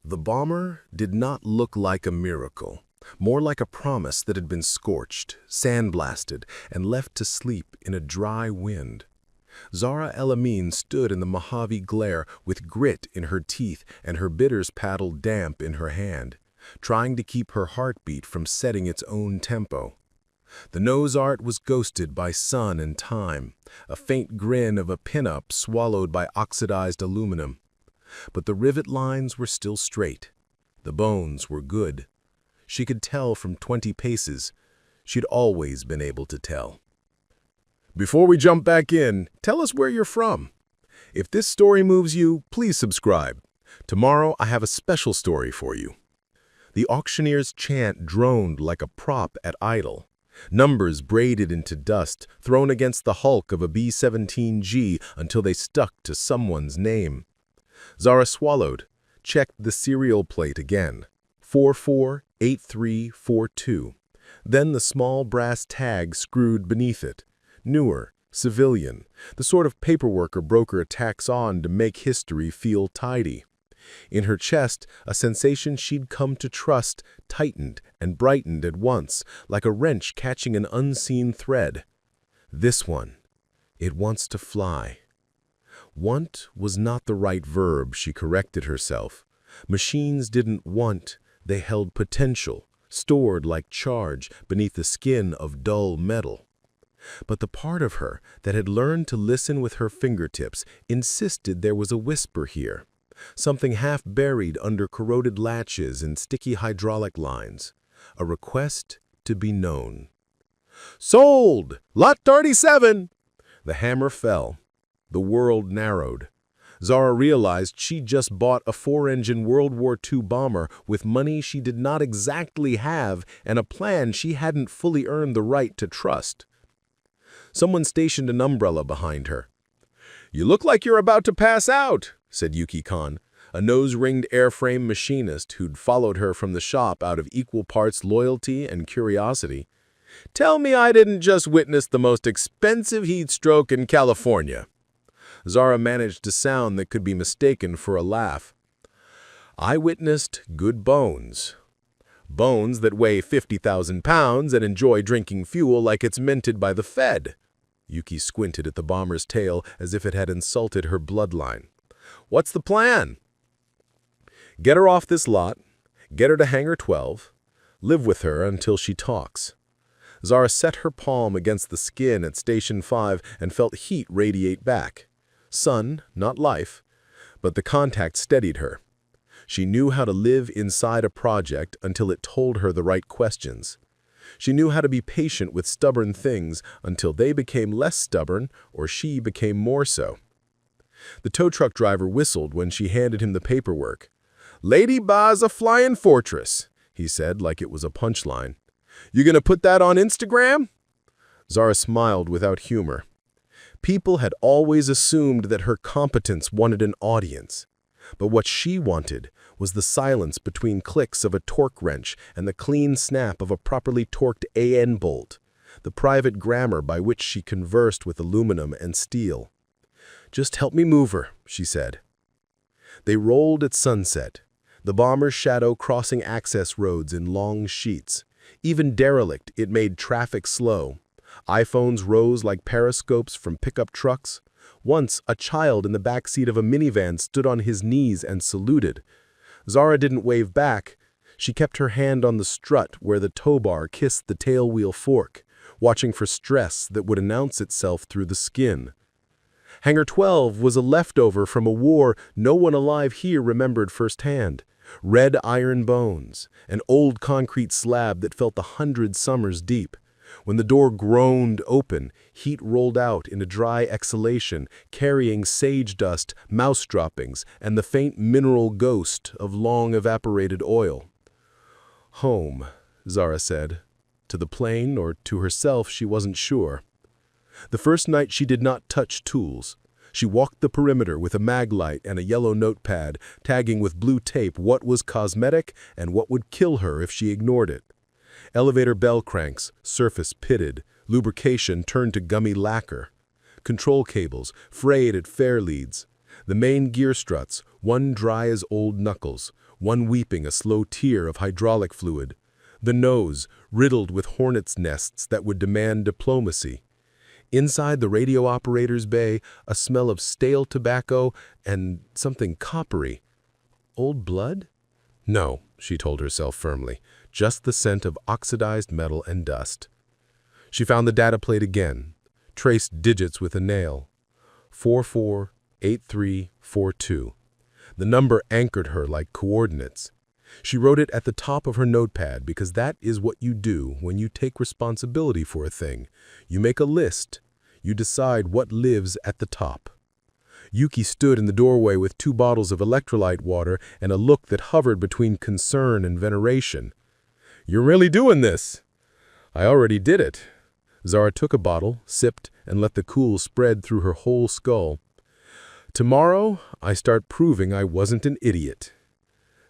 The bomber did not look like a miracle, more like a promise that had been scorched, sandblasted, and left to sleep in a dry wind. Zahra El-Amin stood in the Mojave glare with grit in her teeth and her bitters paddle damp in her hand, trying to keep her heartbeat from setting its own tempo. The nose art was ghosted by sun and time, a faint grin of a pin-up swallowed by oxidized aluminum. But the rivet lines were still straight. The bones were good. She could tell from 20 paces. She'd always been able to tell. Before we jump back in, tell us where you're from. If this story moves you, please subscribe. Tomorrow I have a special story for you. The auctioneer's chant droned like a prop at idle. Numbers braided into dust, thrown against the hulk of a B-17G until they stuck to someone's name. Zahra swallowed, checked the serial plate again. 448342. Then the small brass tag screwed beneath it. Newer, civilian, the sort of paperwork a broker tacks on to make history feel tidy. In her chest, a sensation she'd come to trust tightened and brightened at once, like a wrench catching an unseen thread. This one. It wants to fly. Want was not the right verb, she corrected herself. Machines didn't want, they held potential, stored like charge beneath the skin of dull metal. But the part of her that had learned to listen with her fingertips insisted there was a whisper here. Something half buried under corroded latches and sticky hydraulic lines. A request to be known. "Sold! Lot 37!" The hammer fell. The world narrowed. Zahra realized she'd just bought a 4-engine World War II bomber with money she did not exactly have and a plan she hadn't fully earned the right to trust. Someone stationed an umbrella behind her. "You look like you're about to pass out," said Yuki Khan, a nose-ringed airframe machinist who'd followed her from the shop out of equal parts loyalty and curiosity. "Tell me I didn't just witness the most expensive heat stroke in California." Zahra managed a sound that could be mistaken for a laugh. "I witnessed good bones. Bones that weigh 50,000 pounds and enjoy drinking fuel like it's minted by the Fed." Yuki squinted at the bomber's tail as if it had insulted her bloodline. "What's the plan?" "Get her off this lot, get her to Hangar 12, live with her until she talks." Zahra set her palm against the skin at Station 5 and felt heat radiate back. Sun, not life, but the contact steadied her. She knew how to live inside a project until it told her the right questions. She knew how to be patient with stubborn things until they became less stubborn or she became more so. The tow truck driver whistled when she handed him the paperwork. "Lady Ba's a flying fortress," he said like it was a punchline. "You gonna put that on Instagram?" Zahra smiled without humor. People had always assumed that her competence wanted an audience. But what she wanted was the silence between clicks of a torque wrench and the clean snap of a properly torqued AN bolt, the private grammar by which she conversed with aluminum and steel. "Just help me move her," she said. They rolled at sunset, the bomber's shadow crossing access roads in long sheets. Even derelict, it made traffic slow. iPhones rose like periscopes from pickup trucks. Once, a child in the back seat of a minivan stood on his knees and saluted. Zahra didn't wave back. She kept her hand on the strut where the tow bar kissed the tailwheel fork, watching for stress that would announce itself through the skin. Hangar 12 was a leftover from a war no one alive here remembered firsthand. Red iron bones, an old concrete slab that felt 100 summers deep. When the door groaned open, heat rolled out in a dry exhalation, carrying sage dust, mouse droppings, and the faint mineral ghost of long-evaporated oil. "Home," Zahra said. To the plane or to herself, she wasn't sure. The first night she did not touch tools. She walked the perimeter with a mag light and a yellow notepad, tagging with blue tape what was cosmetic and what would kill her if she ignored it. Elevator bell cranks, surface pitted, lubrication turned to gummy lacquer. Control cables, frayed at fair leads. The main gear struts, one dry as old knuckles, one weeping a slow tear of hydraulic fluid, the nose riddled with hornets' nests that would demand diplomacy. Inside the radio operator's bay, a smell of stale tobacco and something coppery. Old blood? No, she told herself firmly, just the scent of oxidized metal and dust. She found the data plate again, traced digits with a nail. 448342. The number anchored her like coordinates. She wrote it at the top of her notepad because that is what you do when you take responsibility for a thing. You make a list. You decide what lives at the top. Yuki stood in the doorway with 2 bottles of electrolyte water and a look that hovered between concern and veneration. "You're really doing this?" "I already did it." Zara took a bottle, sipped, and let the cool spread through her whole skull. "Tomorrow, I start proving I wasn't an idiot.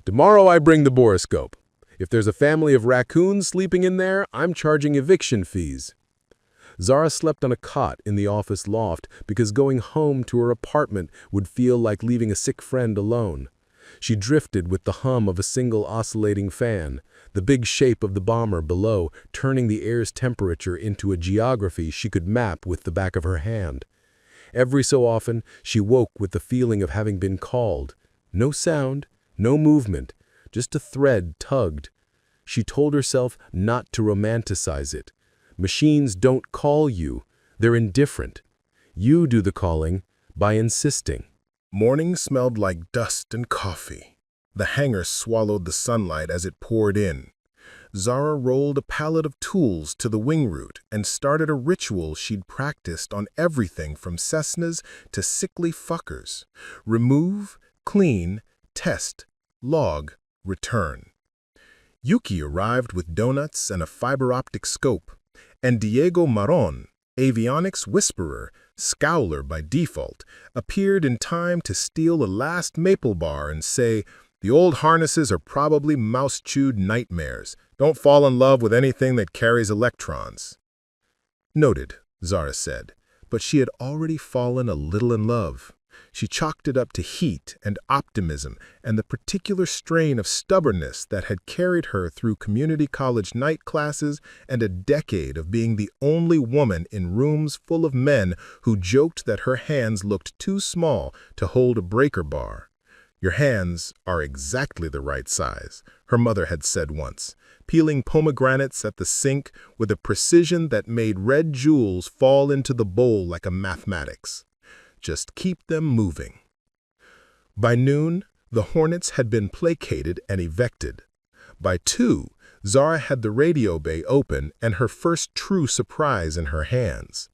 Tomorrow I bring the borescope. If there's a family of raccoons sleeping in there, I'm charging eviction fees." Zara slept on a cot in the office loft because going home to her apartment would feel like leaving a sick friend alone. She drifted with the hum of a single oscillating fan, the big shape of the bomber below turning the air's temperature into a geography she could map with the back of her hand. Every so often, she woke with the feeling of having been called. No sound, no movement, just a thread tugged. She told herself not to romanticize it. Machines don't call you. They're indifferent. You do the calling by insisting. Morning smelled like dust and coffee. The hangar swallowed the sunlight as it poured in. Zara rolled a pallet of tools to the wing root and started a ritual she'd practiced on everything from Cessnas to sickly fuckers. Remove, clean, test, log, return. Yuki arrived with donuts and a fiber-optic scope, and Diego Maron, avionics whisperer, scowler by default, appeared in time to steal a last maple bar and say, "The old harnesses are probably mouse-chewed nightmares. Don't fall in love with anything that carries electrons." "Noted," Zara said, but she had already fallen a little in love. She chalked it up to heat and optimism and the particular strain of stubbornness that had carried her through community college night classes and a decade of being the only woman in rooms full of men who joked that her hands looked too small to hold a breaker bar. "Your hands are exactly the right size," her mother had said once, peeling pomegranates at the sink with a precision that made red jewels fall into the bowl like a mathematics. Just keep them moving. By noon, the Hornets had been placated and evicted. By 2, Zara had the radio bay open and her first true surprise in her hands.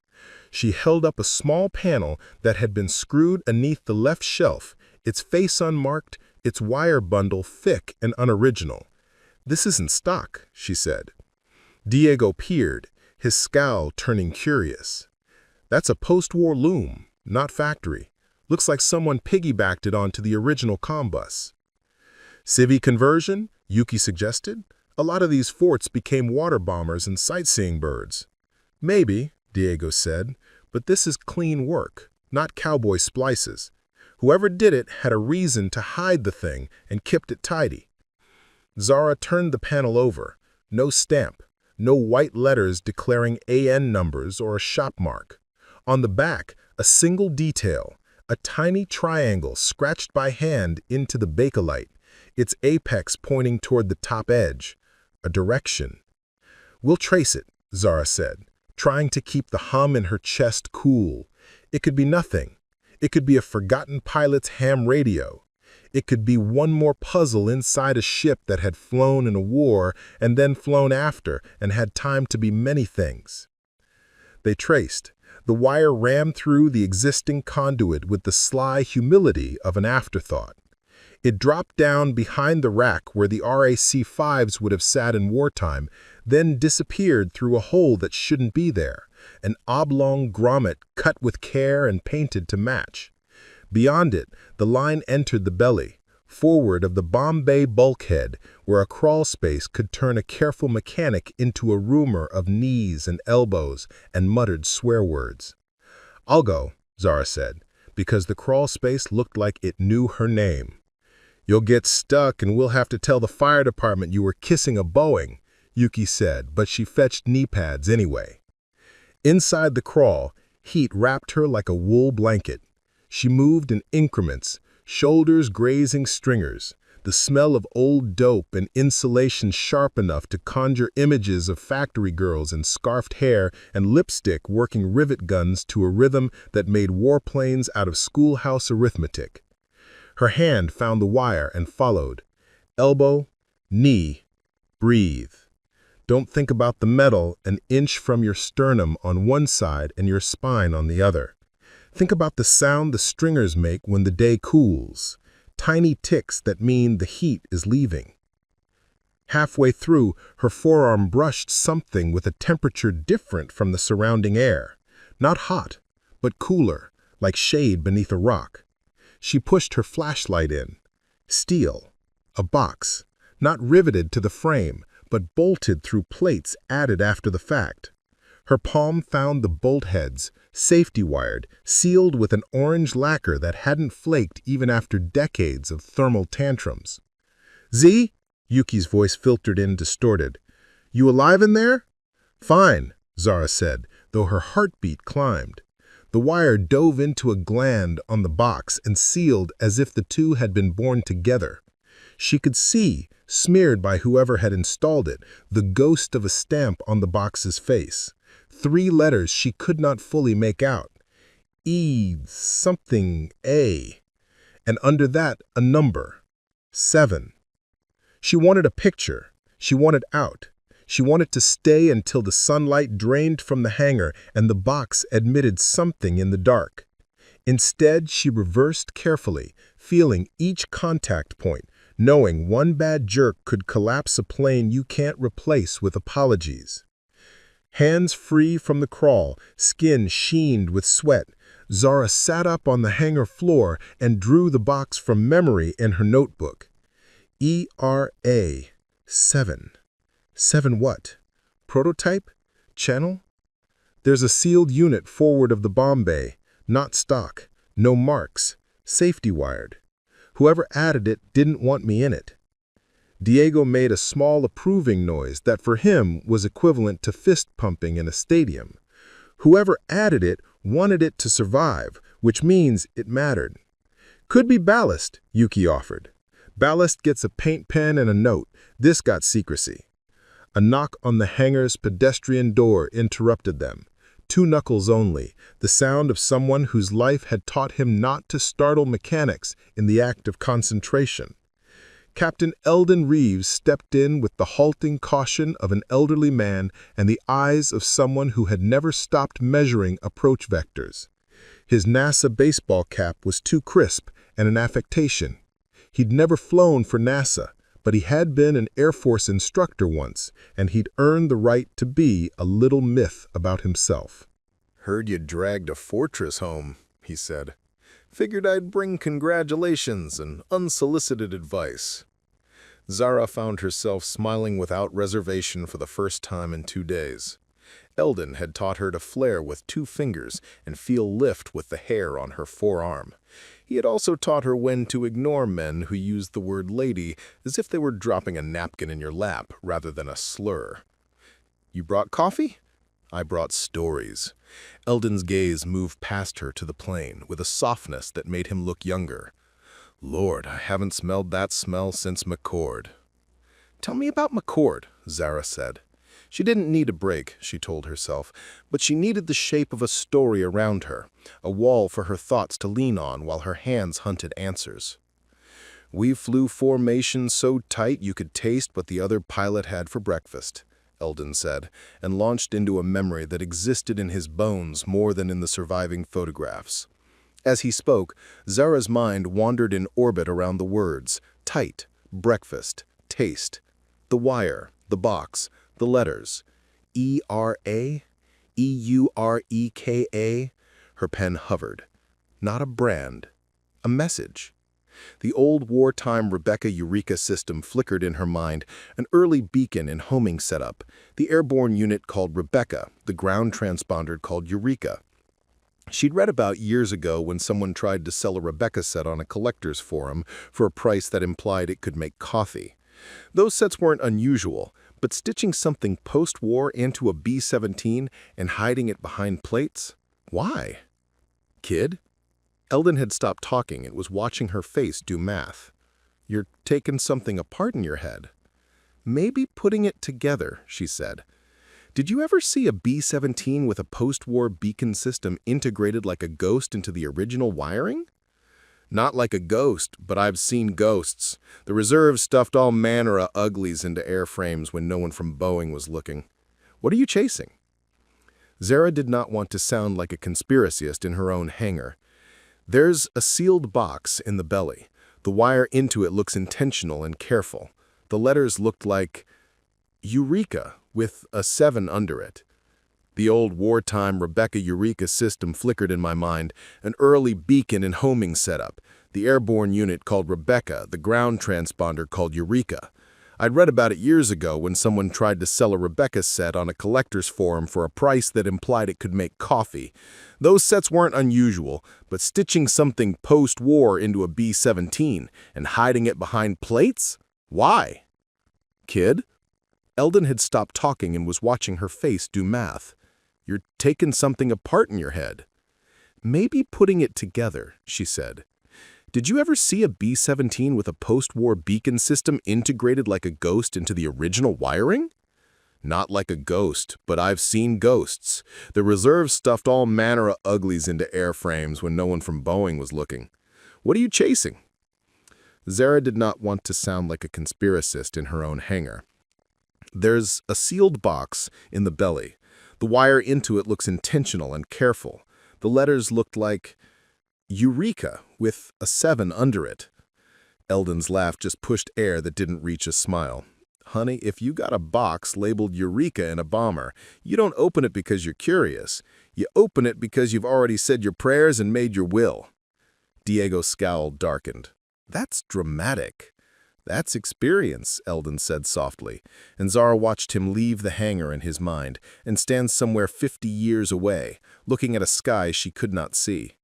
She held up a small panel that had been screwed beneath the left shelf, its face unmarked, its wire bundle thick and unoriginal. "This isn't stock," she said. Diego peered, his scowl turning curious. "That's a post-war loom. Not factory. Looks like someone piggybacked it onto the original combus." "Civi conversion?" Yuki suggested. "A lot of these forts became water bombers and sightseeing birds." "Maybe," Diego said, "but this is clean work, not cowboy splices. Whoever did it had a reason to hide the thing and kept it tidy." Zara turned the panel over. No stamp, no white letters declaring AN numbers or a shop mark. On the back, a single detail, a tiny triangle scratched by hand into the bakelite, its apex pointing toward the top edge, a direction. "We'll trace it," Zara said, trying to keep the hum in her chest cool. It could be nothing. It could be a forgotten pilot's ham radio. It could be one more puzzle inside a ship that had flown in a war and then flown after and had time to be many things. They traced. The wire rammed through the existing conduit with the sly humility of an afterthought. It dropped down behind the rack where the RAC-5s would have sat in wartime, then disappeared through a hole that shouldn't be there, an oblong grommet cut with care and painted to match. Beyond it, the line entered the belly, forward of the Bombay bulkhead, where a crawl space could turn a careful mechanic into a rumor of knees and elbows and muttered swear words. "I'll go," Zara said, because the crawl space looked like it knew her name. You'll get stuck and we'll have to tell the fire department you were kissing a Boeing, Yuki said, but she fetched knee pads anyway. Inside the crawl, heat wrapped her like a wool blanket. She moved in increments, shoulders grazing stringers, the smell of old dope and insulation sharp enough to conjure images of factory girls in scarfed hair and lipstick working rivet guns to a rhythm that made warplanes out of schoolhouse arithmetic. Her hand found the wire and followed. Elbow, knee, breathe. Don't think about the metal an inch from your sternum on one side and your spine on the other. Think about the sound the stringers make when the day cools. Tiny ticks that mean the heat is leaving. Halfway through, her forearm brushed something with a temperature different from the surrounding air. Not hot, but cooler, like shade beneath a rock. She pushed her flashlight in. Steel. A box. Not riveted to the frame, but bolted through plates added after the fact. Her palm found the bolt heads, safety-wired, sealed with an orange lacquer that hadn't flaked even after decades of thermal tantrums. "Z?" Yuki's voice filtered in distorted. "You alive in there?" "Fine," Zara said, though her heartbeat climbed. The wire dove into a gland on the box and sealed as if the two had been born together. She could see, smeared by whoever had installed it, the ghost of a stamp on the box's face. 3 letters she could not fully make out. E something A. And under that, a number. 7. She wanted a picture. She wanted out. She wanted to stay until the sunlight drained from the hangar and the box admitted something in the dark. Instead, she reversed carefully, feeling each contact point, knowing one bad jerk could collapse a plane you can't replace with apologies. Hands free from the crawl, skin sheened with sweat, Zara sat up on the hangar floor and drew the box from memory in her notebook. ERA 7. 7 what? Prototype? Channel? There's a sealed unit forward of the bomb bay, not stock, no marks, safety wired. Whoever added it didn't want me in it. Diego made a small approving noise that for him was equivalent to fist pumping in a stadium. Whoever added it wanted it to survive, which means it mattered. Could be Ballast, Yuki offered. Ballast gets a paint pen and a note. This got secrecy. A knock on the hangar's pedestrian door interrupted them. 2 knuckles only, the sound of someone whose life had taught him not to startle mechanics in the act of concentration. Captain Eldon Reeves stepped in with the halting caution of an elderly man and the eyes of someone who had never stopped measuring approach vectors. His NASA baseball cap was too crisp and an affectation. He'd never flown for NASA, but he had been an Air Force instructor once, and he'd earned the right to be a little myth about himself. "Heard you dragged a fortress home," he said. "Figured I'd bring congratulations and unsolicited advice." Zara found herself smiling without reservation for the first time in 2 days. Eldon had taught her to flare with 2 fingers and feel lift with the hair on her forearm. He had also taught her when to ignore men who used the word lady as if they were dropping a napkin in your lap rather than a slur. "You brought coffee?" "I brought stories." Eldon's gaze moved past her to the plane with a softness that made him look younger. "Lord, I haven't smelled that smell since McCord." "Tell me about McCord," Zara said. She didn't need a break, she told herself, but she needed the shape of a story around her, a wall for her thoughts to lean on while her hands hunted answers. "We flew formation so tight you could taste what the other pilot had for breakfast," Eldon said, and launched into a memory that existed in his bones more than in the surviving photographs. As he spoke, Zara's mind wandered in orbit around the words, tight, breakfast, taste, the wire, the box, the letters, ERA, EUREKA. Her pen hovered. Not a brand, a message. The old wartime Rebecca Eureka system flickered in her mind, an early beacon in homing setup, the airborne unit called Rebecca, the ground transponder called Eureka. She'd read about years ago when someone tried to sell a Rebecca set on a collector's forum for a price that implied it could make coffee. Those sets weren't unusual, but stitching something post-war into a B-17 and hiding it behind plates? Why? Kid? Eldon had stopped talking and was watching her face do math. You're taking something apart in your head. Maybe putting it together, she said. Did you ever see a B-17 with a post-war beacon system integrated like a ghost into the original wiring? Not like a ghost, but I've seen ghosts. The reserve stuffed all manner of uglies into airframes when no one from Boeing was looking. What are you chasing? Zara did not want to sound like a conspiracist in her own hangar. There's a sealed box in the belly. The wire into it looks intentional and careful. The letters looked like Eureka with a 7 under it. The old wartime Rebecca Eureka system flickered in my mind, an early beacon and homing setup, the airborne unit called Rebecca, the ground transponder called Eureka. I'd read about it years ago when someone tried to sell a Rebecca set on a collector's forum for a price that implied it could make coffee. Those sets weren't unusual, but stitching something post-war into a B-17 and hiding it behind plates? Why? Kid? Eldon had stopped talking and was watching her face do math. You're taking something apart in your head. Maybe putting it together, she said. Did you ever see a B-17 with a post-war beacon system integrated like a ghost into the original wiring? Not like a ghost, but I've seen ghosts. The reserve stuffed all manner of uglies into airframes when no one from Boeing was looking. What are you chasing? Zara did not want to sound like a conspiracist in her own hangar. There's a sealed box in the belly. The wire into it looks intentional and careful. The letters looked like Eureka with a 7 under it. Eldon's laugh just pushed air that didn't reach a smile. Honey, if you got a box labeled Eureka in a bomber, you don't open it because you're curious. You open it because you've already said your prayers and made your will. Diego's scowl darkened. That's dramatic. That's experience, Eldon said softly, and Zara watched him leave the hangar in his mind and stand somewhere 50 years away, looking at a sky she could not see.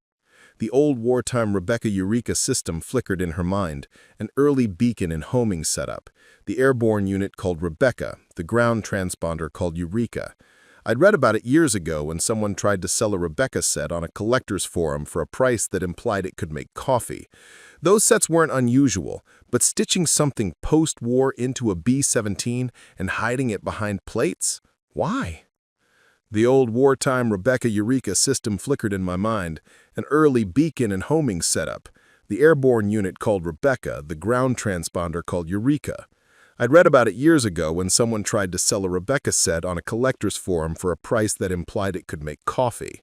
The old wartime Rebecca Eureka system flickered in her mind, an early beacon and homing setup, the airborne unit called Rebecca, the ground transponder called Eureka. I'd read about it years ago when someone tried to sell a Rebecca set on a collector's forum for a price that implied it could make coffee. Those sets weren't unusual, but stitching something post-war into a B-17 and hiding it behind plates? Why? The old wartime Rebecca Eureka system flickered in my mind, an early beacon and homing setup, the airborne unit called Rebecca, the ground transponder called Eureka. I'd read about it years ago when someone tried to sell a Rebecca set on a collector's forum for a price that implied it could make coffee.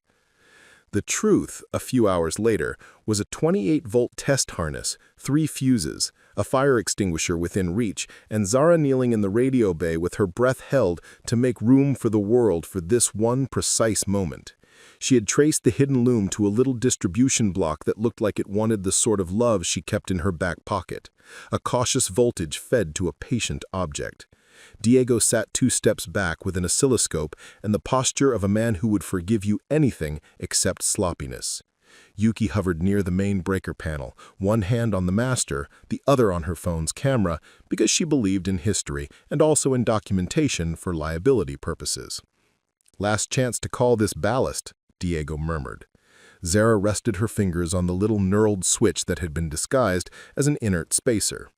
The truth, a few hours later, was a 28-volt test harness, 3 fuses, a fire extinguisher within reach, and Zara kneeling in the radio bay with her breath held to make room for the world for this one precise moment. She had traced the hidden loom to a little distribution block that looked like it wanted the sort of love she kept in her back pocket. A cautious voltage fed to a patient object. Diego sat 2 steps back with an oscilloscope and the posture of a man who would forgive you anything except sloppiness. Yuki hovered near the main breaker panel, one hand on the master, the other on her phone's camera, because she believed in history and also in documentation for liability purposes. Last chance to call this ballast, Diego murmured. Zara rested her fingers on the little knurled switch that had been disguised as an inert spacer.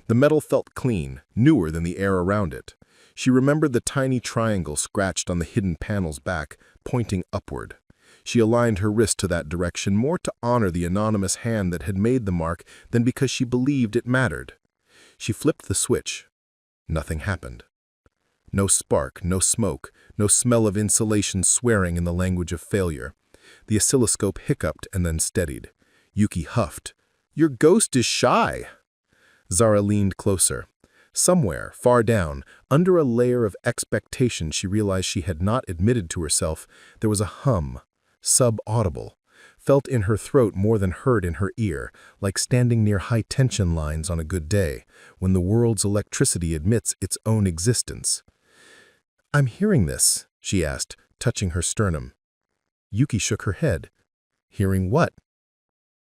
The metal felt clean, newer than the air around it. She remembered the tiny triangle scratched on the hidden panel's back, pointing upward. She aligned her wrist to that direction more to honor the anonymous hand that had made the mark than because she believed it mattered. She flipped the switch. Nothing happened. No spark, no smoke, no smell of insulation swearing in the language of failure. The oscilloscope hiccuped and then steadied. Yuki huffed. "Your ghost is shy." Zara leaned closer. Somewhere, far down, under a layer of expectation she realized she had not admitted to herself, there was a hum, sub-audible, felt in her throat more than heard in her ear, like standing near high-tension lines on a good day, when the world's electricity admits its own existence. "I'm hearing this," she asked, touching her sternum. Yuki shook her head. Hearing what?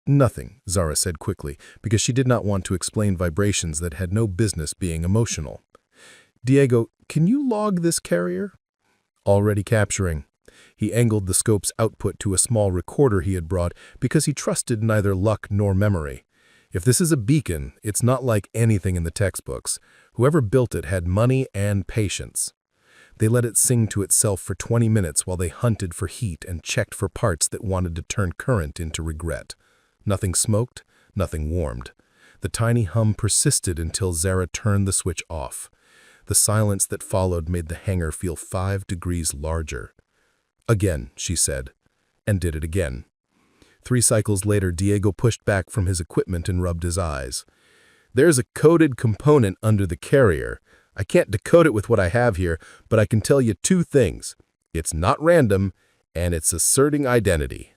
Nothing, Zara said quickly, because she did not want to explain vibrations that had no business being emotional. Diego, can you log this carrier? Already capturing. He angled the scope's output to a small recorder he had brought because he trusted neither luck nor memory. If this is a beacon, it's not like anything in the textbooks. Whoever built it had money and patience. They let it sing to itself for 20 minutes while they hunted for heat and checked for parts that wanted to turn current into regret. Nothing smoked, nothing warmed. The tiny hum persisted until Zara turned the switch off. The silence that followed made the hangar feel 5 degrees larger. Again, she said, and did it again. 3 cycles later, Diego pushed back from his equipment and rubbed his eyes. There's a coded component under the carrier. I can't decode it with what I have here, but I can tell you 2 things. It's not random, and it's asserting identity.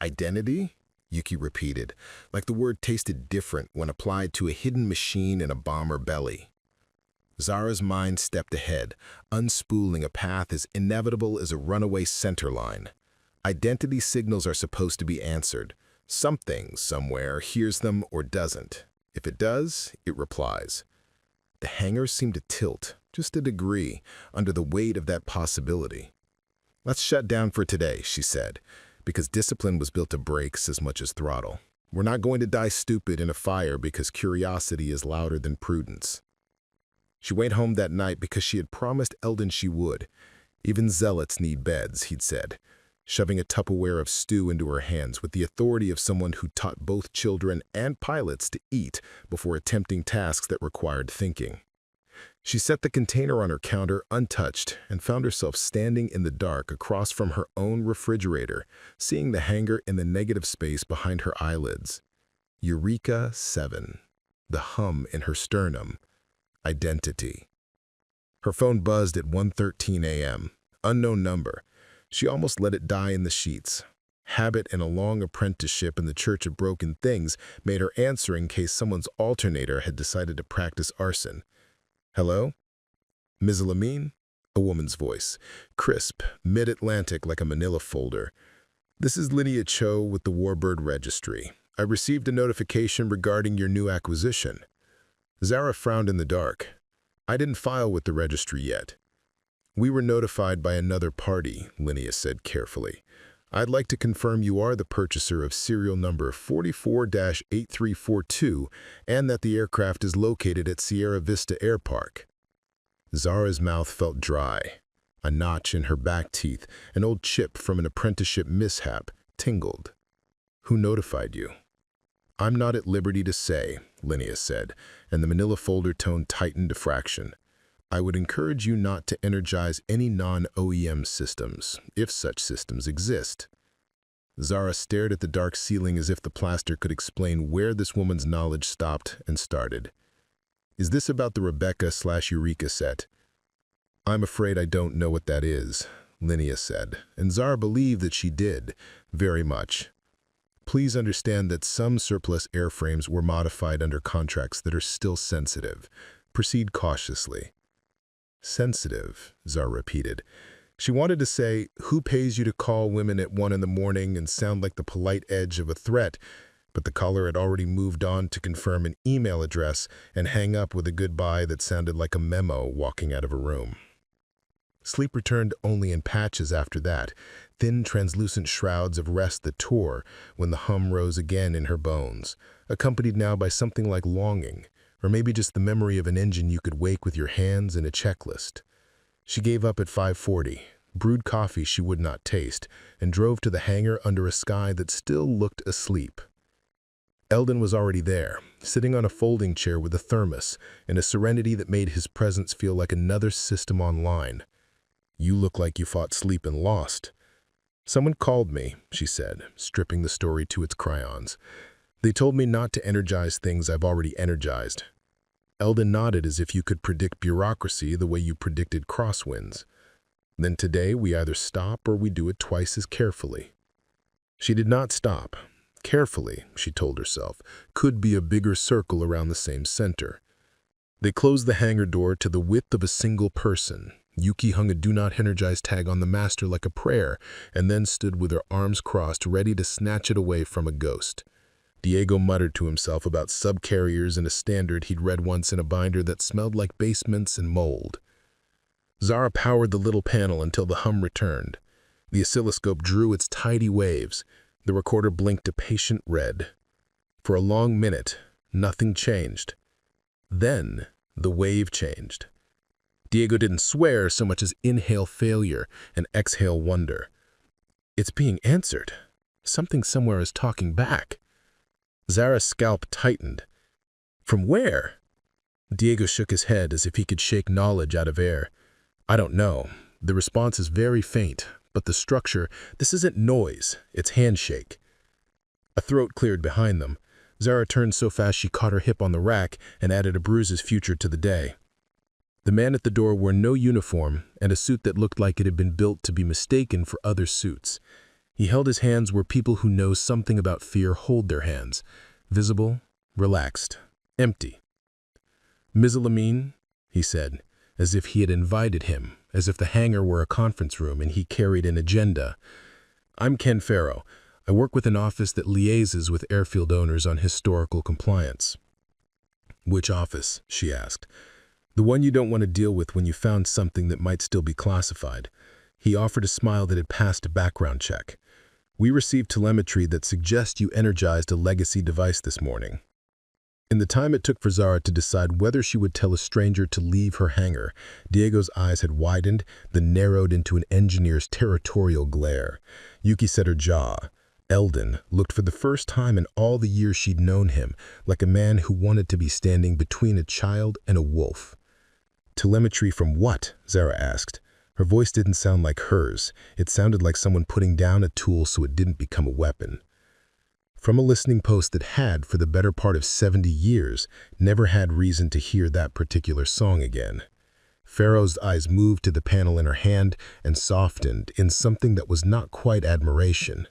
Identity? Yuki repeated, like the word tasted different when applied to a hidden machine in a bomber belly. Zara's mind stepped ahead, unspooling a path as inevitable as a runaway centerline. Identity signals are supposed to be answered. Something, somewhere, hears them or doesn't. If it does, it replies. The hangar seemed to tilt, just a degree, under the weight of that possibility. Let's shut down for today, she said, because discipline was built to brakes as much as throttle. We're not going to die stupid in a fire because curiosity is louder than prudence. She went home that night because she had promised Eldon she would. Even zealots need beds, he'd said, shoving a Tupperware of stew into her hands with the authority of someone who taught both children and pilots to eat before attempting tasks that required thinking. She set the container on her counter untouched and found herself standing in the dark across from her own refrigerator, seeing the hangar in the negative space behind her eyelids. Eureka 7. The hum in her sternum. Identity. Her phone buzzed at 1:13 a.m. Unknown number. She almost let it die in the sheets. Habit and a long apprenticeship in the Church of Broken Things made her answer in case someone's alternator had decided to practice arson. Hello? Ms. Lamine? A woman's voice, crisp, mid-Atlantic like a manila folder. This is Lydia Cho with the Warbird Registry. I received a notification regarding your new acquisition. Zara frowned in the dark. I didn't file with the registry yet. We were notified by another party, Linnea said carefully. I'd like to confirm you are the purchaser of serial number 44-8342 and that the aircraft is located at Sierra Vista Air Park. Zara's mouth felt dry. A notch in her back teeth, an old chip from an apprenticeship mishap, tingled. Who notified you? I'm not at liberty to say, Linnea said, and the manila folder tone tightened a fraction. I would encourage you not to energize any non-OEM systems, if such systems exist. Zara stared at the dark ceiling as if the plaster could explain where this woman's knowledge stopped and started. Is this about the Rebecca/Eureka set? I'm afraid I don't know what that is, Linnea said, and Zara believed that she did, very much. Please understand that some surplus airframes were modified under contracts that are still sensitive. Proceed cautiously. Sensitive, Zara repeated. She wanted to say, who pays you to call women at 1 in the morning and sound like the polite edge of a threat, but the caller had already moved on to confirm an email address and hang up with a goodbye that sounded like a memo walking out of a room. Sleep returned only in patches after that, thin translucent shrouds of rest that tore when the hum rose again in her bones, accompanied now by something like longing, or maybe just the memory of an engine you could wake with your hands and a checklist. She gave up at 5:40, brewed coffee she would not taste, and drove to the hangar under a sky that still looked asleep. Eldon was already there, sitting on a folding chair with a thermos and a serenity that made his presence feel like another system online. You look like you fought sleep and lost. Someone called me, she said, stripping the story to its crayons. They told me not to energize things I've already energized. Eldon nodded as if you could predict bureaucracy the way you predicted crosswinds. Then today we either stop or we do it twice as carefully. She did not stop. Carefully, she told herself, could be a bigger circle around the same center. They closed the hangar door to the width of a single person, Yuki hung a "Do Not Energize" tag on the master like a prayer, and then stood with her arms crossed, ready to snatch it away from a ghost. Diego muttered to himself about subcarriers and a standard he'd read once in a binder that smelled like basements and mold. Zara powered the little panel until the hum returned. The oscilloscope drew its tidy waves. The recorder blinked a patient red. For a long minute, nothing changed. Then, the wave changed. Diego didn't swear so much as inhale failure and exhale wonder. It's being answered. Something somewhere is talking back. Zara's scalp tightened. From where? Diego shook his head as if he could shake knowledge out of air. I don't know. The response is very faint, but the structure, this isn't noise, it's handshake. A throat cleared behind them. Zara turned so fast she caught her hip on the rack and added a bruise's future to the day. The man at the door wore no uniform and a suit that looked like it had been built to be mistaken for other suits. He held his hands where people who know something about fear hold their hands, visible, relaxed, empty. Mizalamin, he said, as if he had invited him, as if the hangar were a conference room and he carried an agenda. I'm Ken Farrow. I work with an office that liaises with airfield owners on historical compliance. Which office? She asked. The one you don't want to deal with when you found something that might still be classified. He offered a smile that had passed a background check. We received telemetry that suggests you energized a legacy device this morning. In the time it took for Zara to decide whether she would tell a stranger to leave her hangar, Diego's eyes had widened, then narrowed into an engineer's territorial glare. Yuki set her jaw. Eldon looked for the first time in all the years she'd known him like a man who wanted to be standing between a child and a wolf. Telemetry from what? Zara asked. Her voice didn't sound like hers. It sounded like someone putting down a tool so it didn't become a weapon. From a listening post that had, for the better part of 70 years, never had reason to hear that particular song again. Farrow's eyes moved to the panel in her hand and softened in something that was not quite admiration.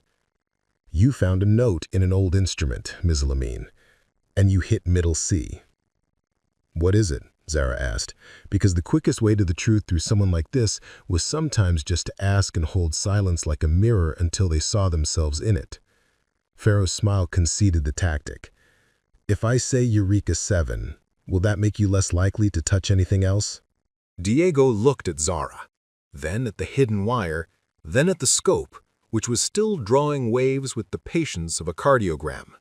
You found a note in an old instrument, Mizalamin, and you hit middle C. What is it? Zara asked, because the quickest way to the truth through someone like this was sometimes just to ask and hold silence like a mirror until they saw themselves in it. Farrow's smile conceded the tactic. If I say Eureka 7, will that make you less likely to touch anything else? Diego looked at Zara, then at the hidden wire, then at the scope, which was still drawing waves with the patience of a cardiogram.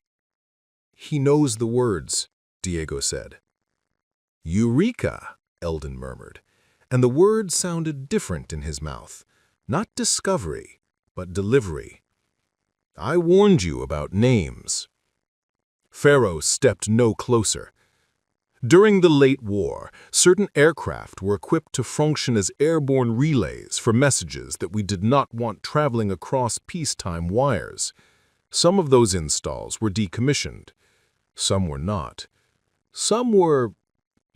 He knows the words, Diego said. Eureka, Eldon murmured, and the word sounded different in his mouth. Not discovery, but delivery. I warned you about names. Farrow stepped no closer. During the late war, certain aircraft were equipped to function as airborne relays for messages that we did not want traveling across peacetime wires. Some of those installs were decommissioned. Some were not. Some were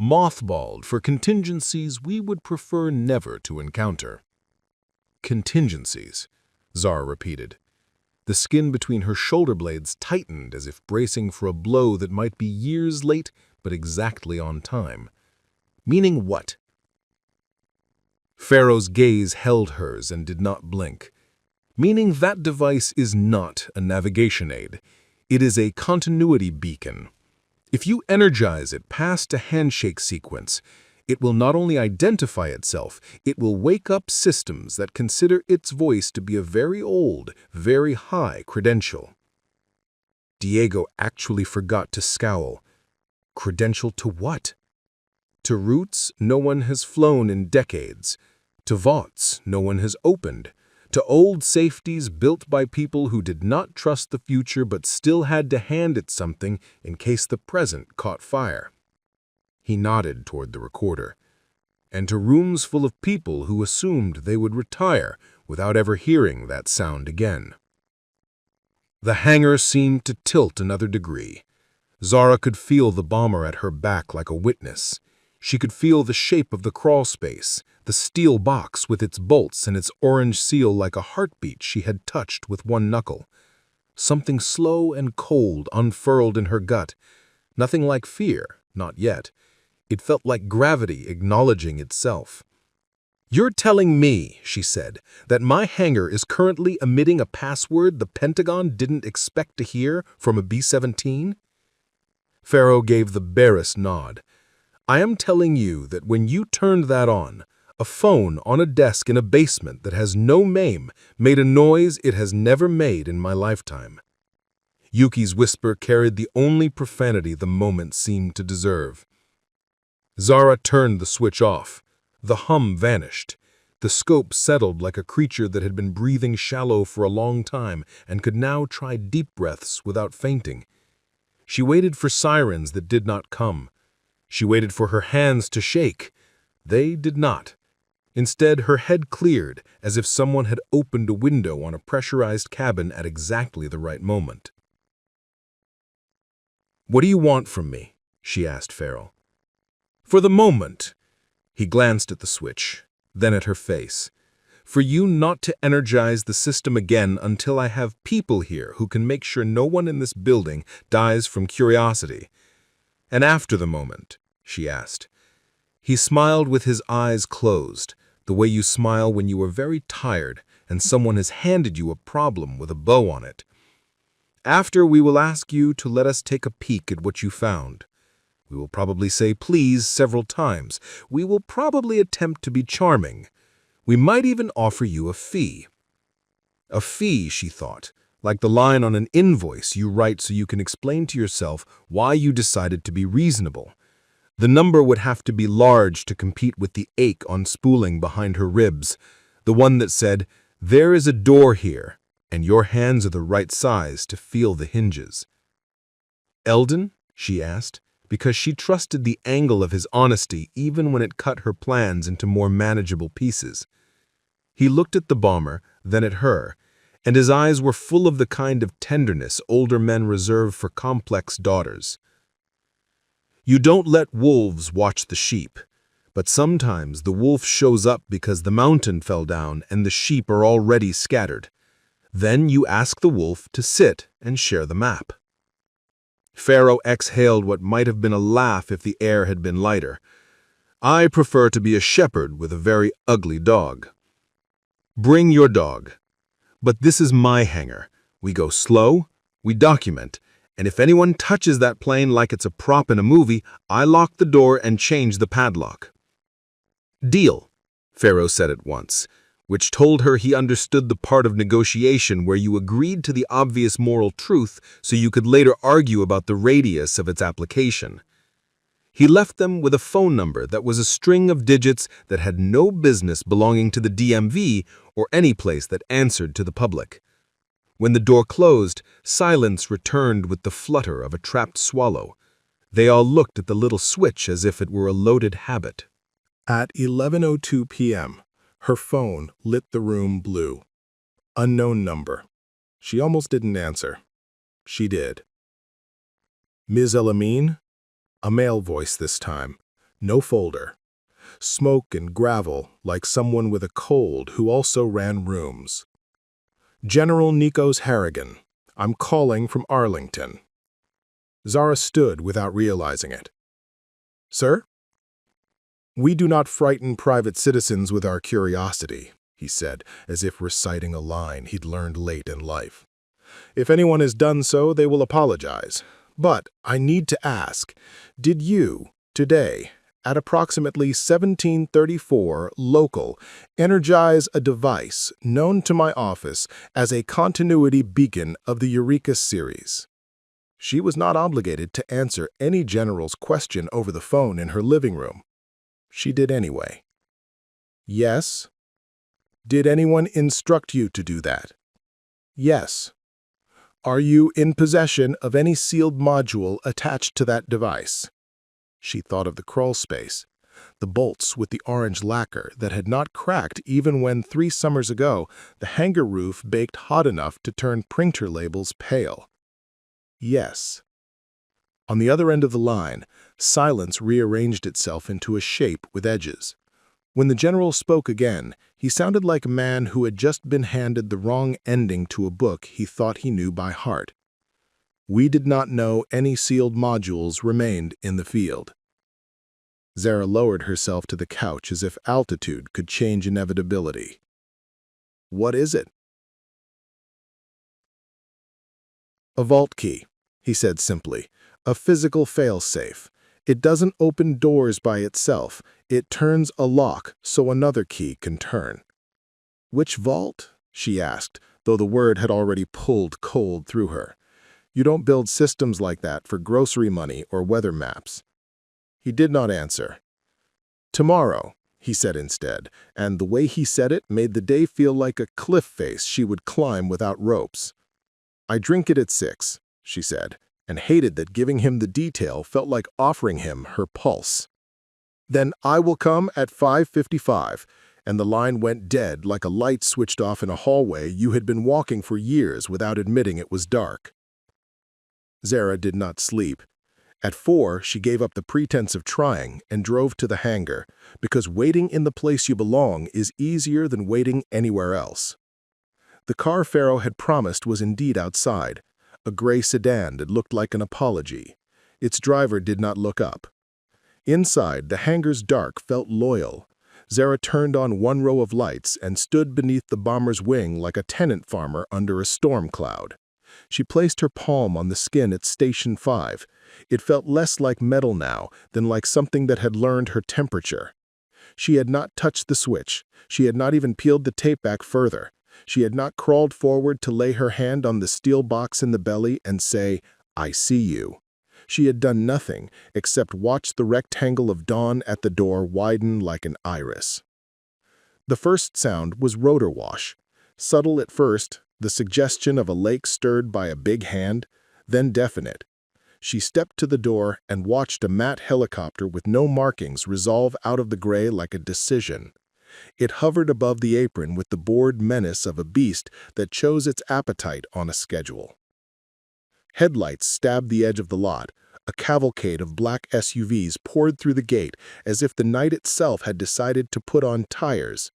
mothballed for contingencies we would prefer never to encounter. Contingencies, Zara repeated. The skin between her shoulder blades tightened as if bracing for a blow that might be years late but exactly on time. Meaning what? Farrow's gaze held hers and did not blink. Meaning that device is not a navigation aid. It is a continuity beacon. If you energize it past a handshake sequence, it will not only identify itself, it will wake up systems that consider its voice to be a very old, very high credential. Diego actually forgot to scowl. Credential to what? To routes no one has flown in decades, to vaults no one has opened, to old safeties built by people who did not trust the future but still had to hand it something in case the present caught fire. He nodded toward the recorder. And to rooms full of people who assumed they would retire without ever hearing that sound again. The hangar seemed to tilt another degree. Zara could feel the bomber at her back like a witness. She could feel the shape of the crawl space, the steel box with its bolts and its orange seal like a heartbeat she had touched with one knuckle. Something slow and cold unfurled in her gut. Nothing like fear, not yet. It felt like gravity acknowledging itself. "You're telling me," she said, "that my hangar is currently emitting a password the Pentagon didn't expect to hear from a B-17? Farrow gave the barest nod. "I am telling you that when you turned that on, a phone on a desk in a basement that has no name made a noise it has never made in my lifetime." Yuki's whisper carried the only profanity the moment seemed to deserve. Zara turned the switch off. The hum vanished. The scope settled like a creature that had been breathing shallow for a long time and could now try deep breaths without fainting. She waited for sirens that did not come. She waited for her hands to shake. They did not. Instead, her head cleared as if someone had opened a window on a pressurized cabin at exactly the right moment. "What do you want from me?" she asked Farrell. "For the moment," he glanced at the switch, then at her face, "for you not to energize the system again until I have people here who can make sure no one in this building dies from curiosity." "And after the moment?" she asked. He smiled with his eyes closed, the way you smile when you are very tired and someone has handed you a problem with a bow on it. "After, we will ask you to let us take a peek at what you found. We will probably say please several times. We will probably attempt to be charming. We might even offer you a fee." A fee, she thought, like the line on an invoice you write so you can explain to yourself why you decided to be reasonable. The number would have to be large to compete with the ache on spooling behind her ribs, the one that said, "There is a door here, and your hands are the right size to feel the hinges." "Eldon?" she asked, because she trusted the angle of his honesty even when it cut her plans into more manageable pieces. He looked at the bomber, then at her, and his eyes were full of the kind of tenderness older men reserve for complex daughters. "You don't let wolves watch the sheep, but sometimes the wolf shows up because the mountain fell down and the sheep are already scattered. Then you ask the wolf to sit and share the map." Farrow exhaled what might have been a laugh if the air had been lighter. "I prefer to be a shepherd with a very ugly dog." "Bring your dog. But this is my hangar. We go slow, we document, and if anyone touches that plane like it's a prop in a movie, I lock the door and change the padlock." "Deal," Farrow said at once, which told her he understood the part of negotiation where you agreed to the obvious moral truth so you could later argue about the radius of its application. He left them with a phone number that was a string of digits that had no business belonging to the DMV or any place that answered to the public. When the door closed, silence returned with the flutter of a trapped swallow. They all looked at the little switch as if it were a loaded habit. At 11:02 p.m., her phone lit the room blue. Unknown number. She almost didn't answer. She did. "Ms. Elamine?" A male voice this time. No folder. Smoke and gravel, like someone with a cold who also ran rooms. "General Nikos Harrigan. I'm calling from Arlington." Zara stood without realizing it. "Sir?" "We do not frighten private citizens with our curiosity," he said, as if reciting a line he'd learned late in life. "If anyone has done so, they will apologize. But I need to ask, did you, today, at approximately 1734 local, energize a device known to my office as a continuity beacon of the Eureka series?" She was not obligated to answer any general's question over the phone in her living room. She did anyway. "Yes." "Did anyone instruct you to do that?" "Yes." "Are you in possession of any sealed module attached to that device?" She thought of the crawl space, the bolts with the orange lacquer that had not cracked even when 3 summers ago the hangar roof baked hot enough to turn printer labels pale. "Yes." On the other end of the line, silence rearranged itself into a shape with edges. When the general spoke again, he sounded like a man who had just been handed the wrong ending to a book he thought he knew by heart. "We did not know any sealed modules remained in the field." Zara lowered herself to the couch as if altitude could change inevitability. "What is it?" "A vault key," he said simply. "A physical failsafe. It doesn't open doors by itself. It turns a lock so another key can turn." "Which vault?" she asked, though the word had already pulled cold through her. "You don't build systems like that for grocery money or weather maps." He did not answer. "Tomorrow," he said instead, and the way he said it made the day feel like a cliff face she would climb without ropes. "I drink it at 6, she said, and hated that giving him the detail felt like offering him her pulse. "Then I will come at 5:55, and the line went dead like a light switched off in a hallway you had been walking for years without admitting it was dark. Zara did not sleep. At 4, she gave up the pretense of trying and drove to the hangar, because waiting in the place you belong is easier than waiting anywhere else. The car Pharaoh had promised was indeed outside, a gray sedan that looked like an apology. Its driver did not look up. Inside, the hangar's dark felt loyal. Zara turned on one row of lights and stood beneath the bomber's wing like a tenant farmer under a storm cloud. She placed her palm on the skin at Station 5. It felt less like metal now than like something that had learned her temperature. She had not touched the switch. She had not even peeled the tape back further. She had not crawled forward to lay her hand on the steel box in the belly and say, "I see you." She had done nothing except watch the rectangle of dawn at the door widen like an iris. The first sound was rotor wash. Subtle at first, the suggestion of a lake stirred by a big hand, then definite. She stepped to the door and watched a matte helicopter with no markings resolve out of the gray like a decision. It hovered above the apron with the bored menace of a beast that chose its appetite on a schedule. Headlights stabbed the edge of the lot. A cavalcade of black SUVs poured through the gate as if the night itself had decided to put on tires.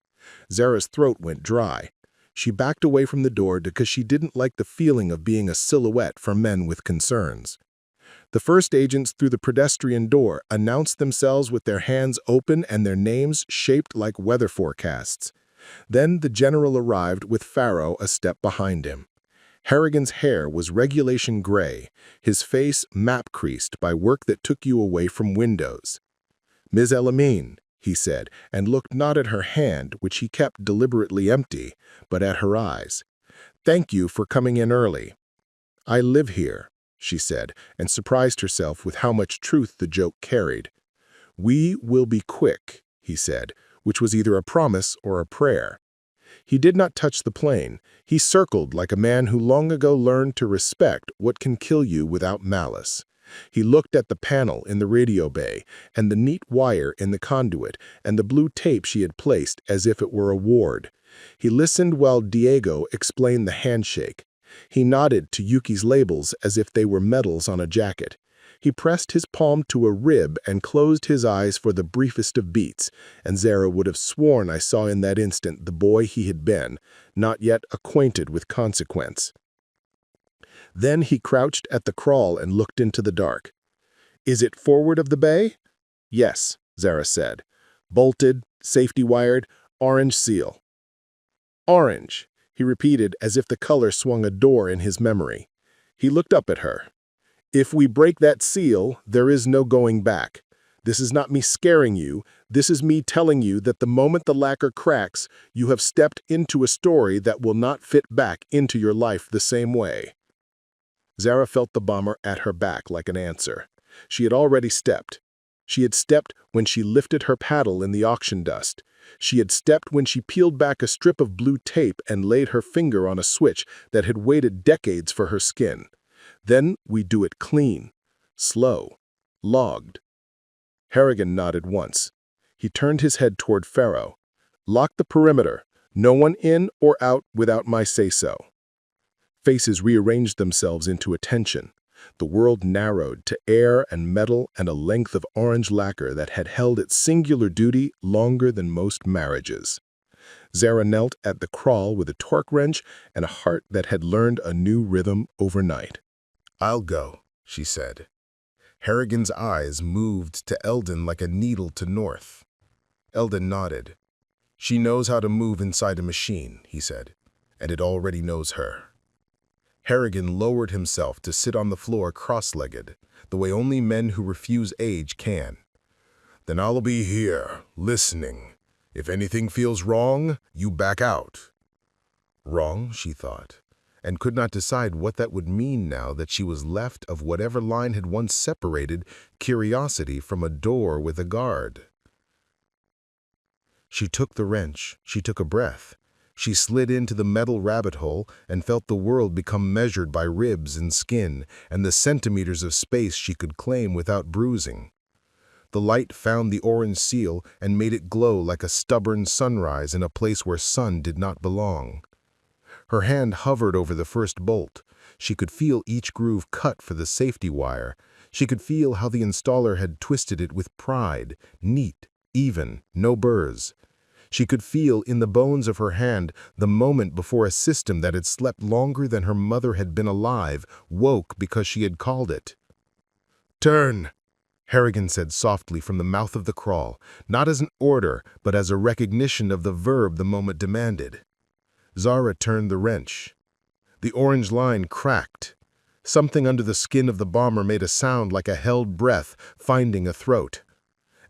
Zara's throat went dry. She backed away from the door because she didn't like the feeling of being a silhouette for men with concerns. The first agents through the pedestrian door announced themselves with their hands open and their names shaped like weather forecasts. Then the general arrived with Pharaoh a step behind him. Harrigan's hair was regulation gray, his face map-creased by work that took you away from windows. "Ms. Elamine," he said, and looked not at her hand, which he kept deliberately empty, but at her eyes. "Thank you for coming in early." "I live here," she said, and surprised herself with how much truth the joke carried. "We will be quick," he said, which was either a promise or a prayer. He did not touch the plane. He circled like a man who long ago learned to respect what can kill you without malice. He looked at the panel in the radio bay, and the neat wire in the conduit, and the blue tape she had placed as if it were a ward. He listened while Diego explained the handshake. He nodded to Yuki's labels as if they were medals on a jacket. He pressed his palm to a rib and closed his eyes for the briefest of beats, and Zara would have sworn I saw in that instant the boy he had been, not yet acquainted with consequence. Then he crouched at the crawl and looked into the dark. "Is it forward of the bay?" "Yes," Zara said. "Bolted, safety-wired, orange seal." "Orange," he repeated as if the color swung a door in his memory. He looked up at her. "If we break that seal, there is no going back. This is not me scaring you. This is me telling you that the moment the lacquer cracks, you have stepped into a story that will not fit back into your life the same way." Zara felt the bomber at her back like an answer. She had already stepped. She had stepped when she lifted her paddle in the auction dust. She had stepped when she peeled back a strip of blue tape and laid her finger on a switch that had waited decades for her skin. Then we do it clean, slow, logged. Harrigan nodded once. He turned his head toward Pharaoh. "Lock the perimeter. No one in or out without my say-so." Faces rearranged themselves into attention. The world narrowed to air and metal and a length of orange lacquer that had held its singular duty longer than most marriages. Zara knelt at the crawl with a torque wrench and a heart that had learned a new rhythm overnight. "I'll go," she said. Harrigan's eyes moved to Eldon like a needle to North. Eldon nodded. "She knows how to move inside a machine," he said, "and it already knows her." Harrigan lowered himself to sit on the floor cross-legged, the way only men who refuse age can. "Then I'll be here, listening. If anything feels wrong, you back out." Wrong, she thought, and could not decide what that would mean now that she was left of whatever line had once separated curiosity from a door with a guard. She took the wrench, she took a breath. She slid into the metal rabbit hole and felt the world become measured by ribs and skin and the centimeters of space she could claim without bruising. The light found the orange seal and made it glow like a stubborn sunrise in a place where sun did not belong. Her hand hovered over the first bolt. She could feel each groove cut for the safety wire. She could feel how the installer had twisted it with pride, neat, even, no burrs. She could feel in the bones of her hand the moment before a system that had slept longer than her mother had been alive woke because she had called it. "Turn," Harrigan said softly from the mouth of the crawl, not as an order, but as a recognition of the verb the moment demanded. Zara turned the wrench. The orange line cracked. Something under the skin of the bomber made a sound like a held breath finding a throat.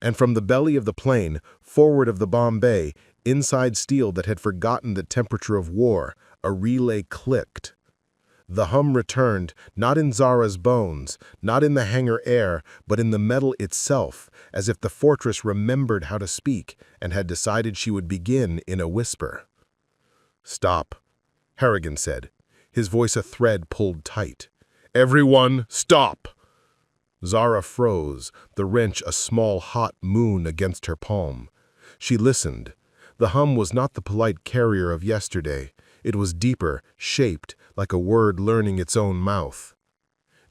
And from the belly of the plane, forward of the bomb bay, inside steel that had forgotten the temperature of war, a relay clicked. The hum returned, not in Zara's bones, not in the hangar air, but in the metal itself, as if the fortress remembered how to speak and had decided she would begin in a whisper. "Stop," Harrigan said, his voice a thread pulled tight. "Everyone, stop!" Zara froze, the wrench a small hot moon against her palm. She listened. The hum was not the polite carrier of yesterday. It was deeper, shaped, like a word learning its own mouth.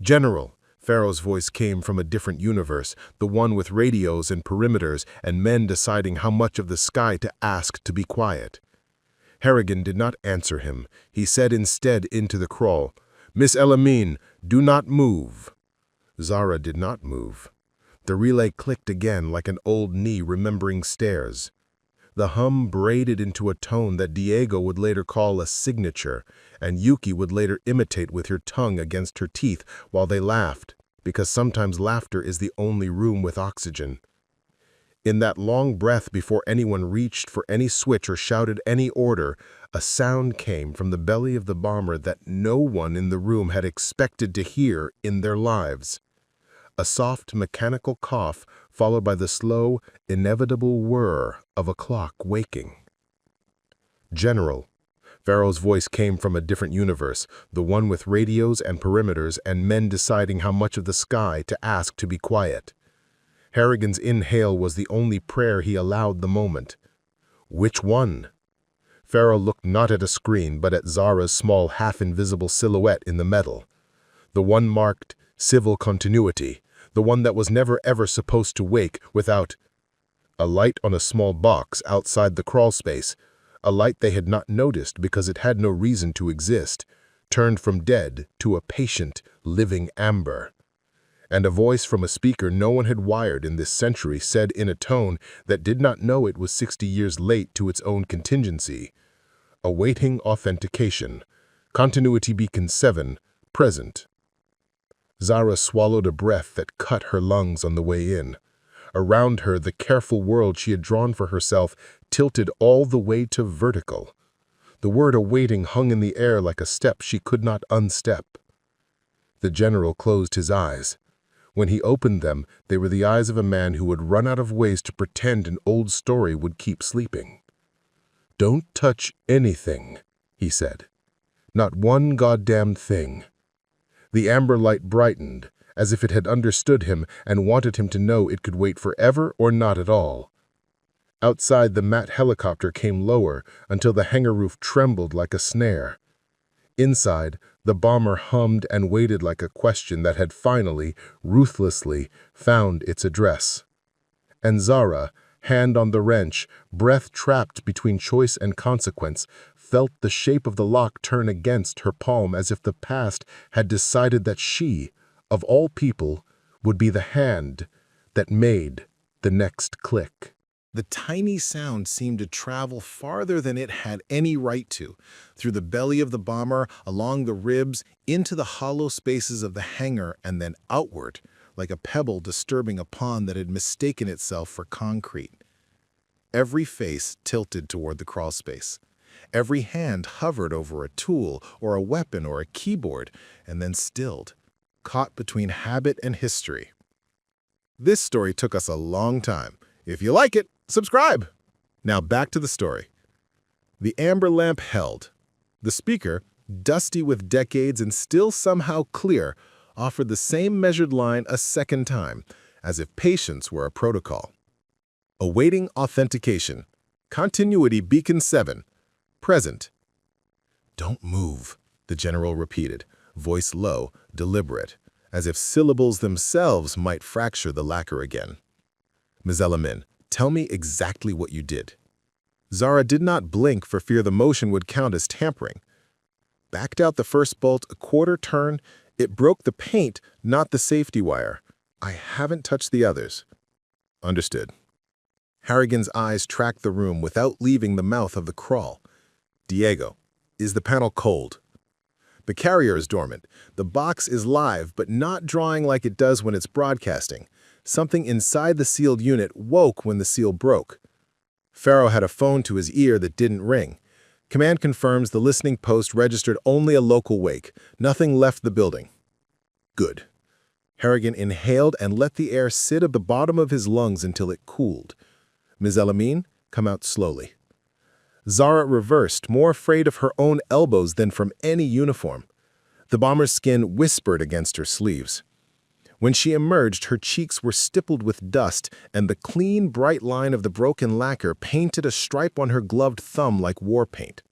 "General," Pharaoh's voice came from a different universe, the one with radios and perimeters and men deciding how much of the sky to ask to be quiet. Harrigan did not answer him. He said instead into the crawl, "Miss Elamine, do not move." Zara did not move. The relay clicked again like an old knee remembering stairs. The hum braided into a tone that Diego would later call a signature, and Yuki would later imitate with her tongue against her teeth while they laughed, because sometimes laughter is the only room with oxygen. In that long breath before anyone reached for any switch or shouted any order, a sound came from the belly of the bomber that no one in the room had expected to hear in their lives. A soft mechanical cough followed by the slow, inevitable whir of a clock waking. "General," Pharaoh's voice came from a different universe, the one with radios and perimeters and men deciding how much of the sky to ask to be quiet. Harrigan's inhale was the only prayer he allowed the moment. "Which one?" Pharaoh looked not at a screen, but at Zara's small half-invisible silhouette in the metal. The one marked civil continuity, the one that was never ever supposed to wake without a light on a small box outside the crawl space, a light they had not noticed because it had no reason to exist, turned from dead to a patient, living amber. And a voice from a speaker no one had wired in this century said in a tone that did not know it was 60 years late to its own contingency, "Awaiting authentication. Continuity beacon 7, present." Zara swallowed a breath that cut her lungs on the way in. Around her, the careful world she had drawn for herself tilted all the way to vertical. The word awaiting hung in the air like a step she could not unstep. The general closed his eyes. When he opened them, they were the eyes of a man who would run out of ways to pretend an old story would keep sleeping. "Don't touch anything," he said. "Not one goddamn thing." The amber light brightened, as if it had understood him and wanted him to know it could wait forever or not at all. Outside, the matte helicopter came lower until the hangar roof trembled like a snare. Inside, the bomber hummed and waited like a question that had finally, ruthlessly, found its address. And Zara, hand on the wrench, breath trapped between choice and consequence, felt the shape of the lock turn against her palm as if the past had decided that she, of all people, would be the hand that made the next click. The tiny sound seemed to travel farther than it had any right to, through the belly of the bomber, along the ribs, into the hollow spaces of the hangar, and then outward, like a pebble disturbing a pond that had mistaken itself for concrete. Every face tilted toward the crawl space. Every hand hovered over a tool or a weapon or a keyboard, and then stilled, caught between habit and history. This story took us a long time. If you like it, subscribe! Now back to the story. The amber lamp held. The speaker, dusty with decades and still somehow clear, offered the same measured line a second time, as if patience were a protocol. Awaiting authentication. Continuity beacon 7. Present. Don't move, the general repeated, voice low, deliberate, as if syllables themselves might fracture the lacquer again. Ms. Elamin, tell me exactly what you did. Zara did not blink for fear the motion would count as tampering. Backed out the first bolt a quarter turn, it broke the paint, not the safety wire. I haven't touched the others. Understood. Harrigan's eyes tracked the room without leaving the mouth of the crawl. Diego, is the panel cold? The carrier is dormant. The box is live, but not drawing like it does when it's broadcasting. Something inside the sealed unit woke when the seal broke. Pharaoh had a phone to his ear that didn't ring. Command confirms the listening post registered only a local wake. Nothing left the building. Good. Harrigan inhaled and let the air sit at the bottom of his lungs until it cooled. Ms. Elamin, come out slowly. Zara reversed, more afraid of her own elbows than from any uniform. The bomber's skin whispered against her sleeves. When she emerged, her cheeks were stippled with dust, and the clean, bright line of the broken lacquer painted a stripe on her gloved thumb like war paint.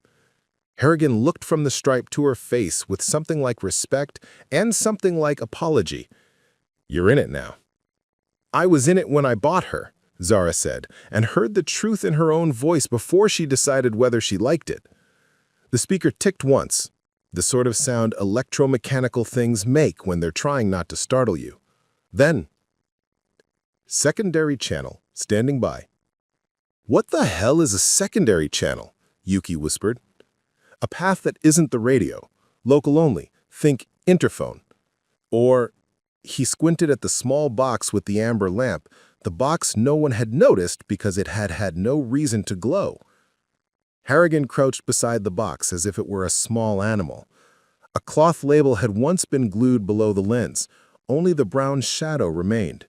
Harrigan looked from the stripe to her face with something like respect and something like apology. You're in it now. I was in it when I bought her, Zara said, and heard the truth in her own voice before she decided whether she liked it. The speaker ticked once, the sort of sound electromechanical things make when they're trying not to startle you. Then, secondary channel, standing by. What the hell is a secondary channel? Yuki whispered. A path that isn't the radio, local only, think interphone. Or, he squinted at the small box with the amber lamp, the box no one had noticed because it had had no reason to glow. Harrigan crouched beside the box as if it were a small animal. A cloth label had once been glued below the lens. Only the brown shadow remained.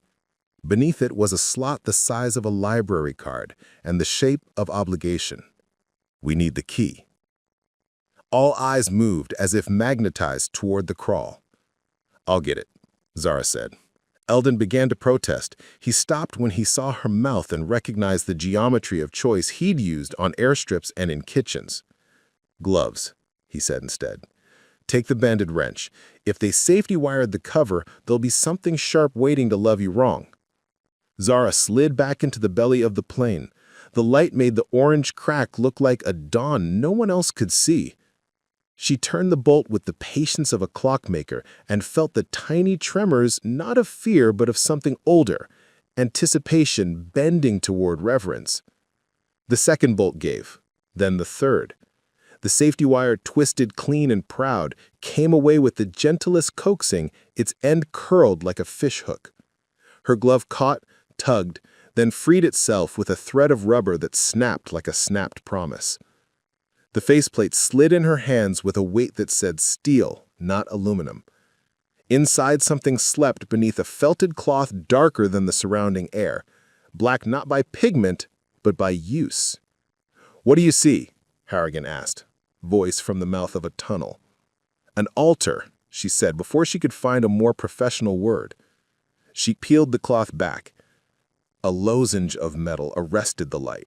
Beneath it was a slot the size of a library card and the shape of obligation. We need the key. All eyes moved as if magnetized toward the crawl. I'll get it, Zara said. Eldon began to protest. He stopped when he saw her mouth and recognized the geometry of choice he'd used on airstrips and in kitchens. Gloves, he said instead. Take the bended wrench. If they safety wired the cover, there'll be something sharp waiting to love you wrong. Zara slid back into the belly of the plane. The light made the orange crack look like a dawn no one else could see. She turned the bolt with the patience of a clockmaker and felt the tiny tremors not of fear but of something older, anticipation bending toward reverence. The second bolt gave, then the third. The safety wire twisted clean and proud, came away with the gentlest coaxing, its end curled like a fishhook. Her glove caught, tugged, then freed itself with a thread of rubber that snapped like a snapped promise. The faceplate slid in her hands with a weight that said steel, not aluminum. Inside something slept beneath a felted cloth darker than the surrounding air, black not by pigment, but by use. What do you see? Harrigan asked, voice from the mouth of a tunnel. An altar, she said before she could find a more professional word. She peeled the cloth back. A lozenge of metal arrested the light.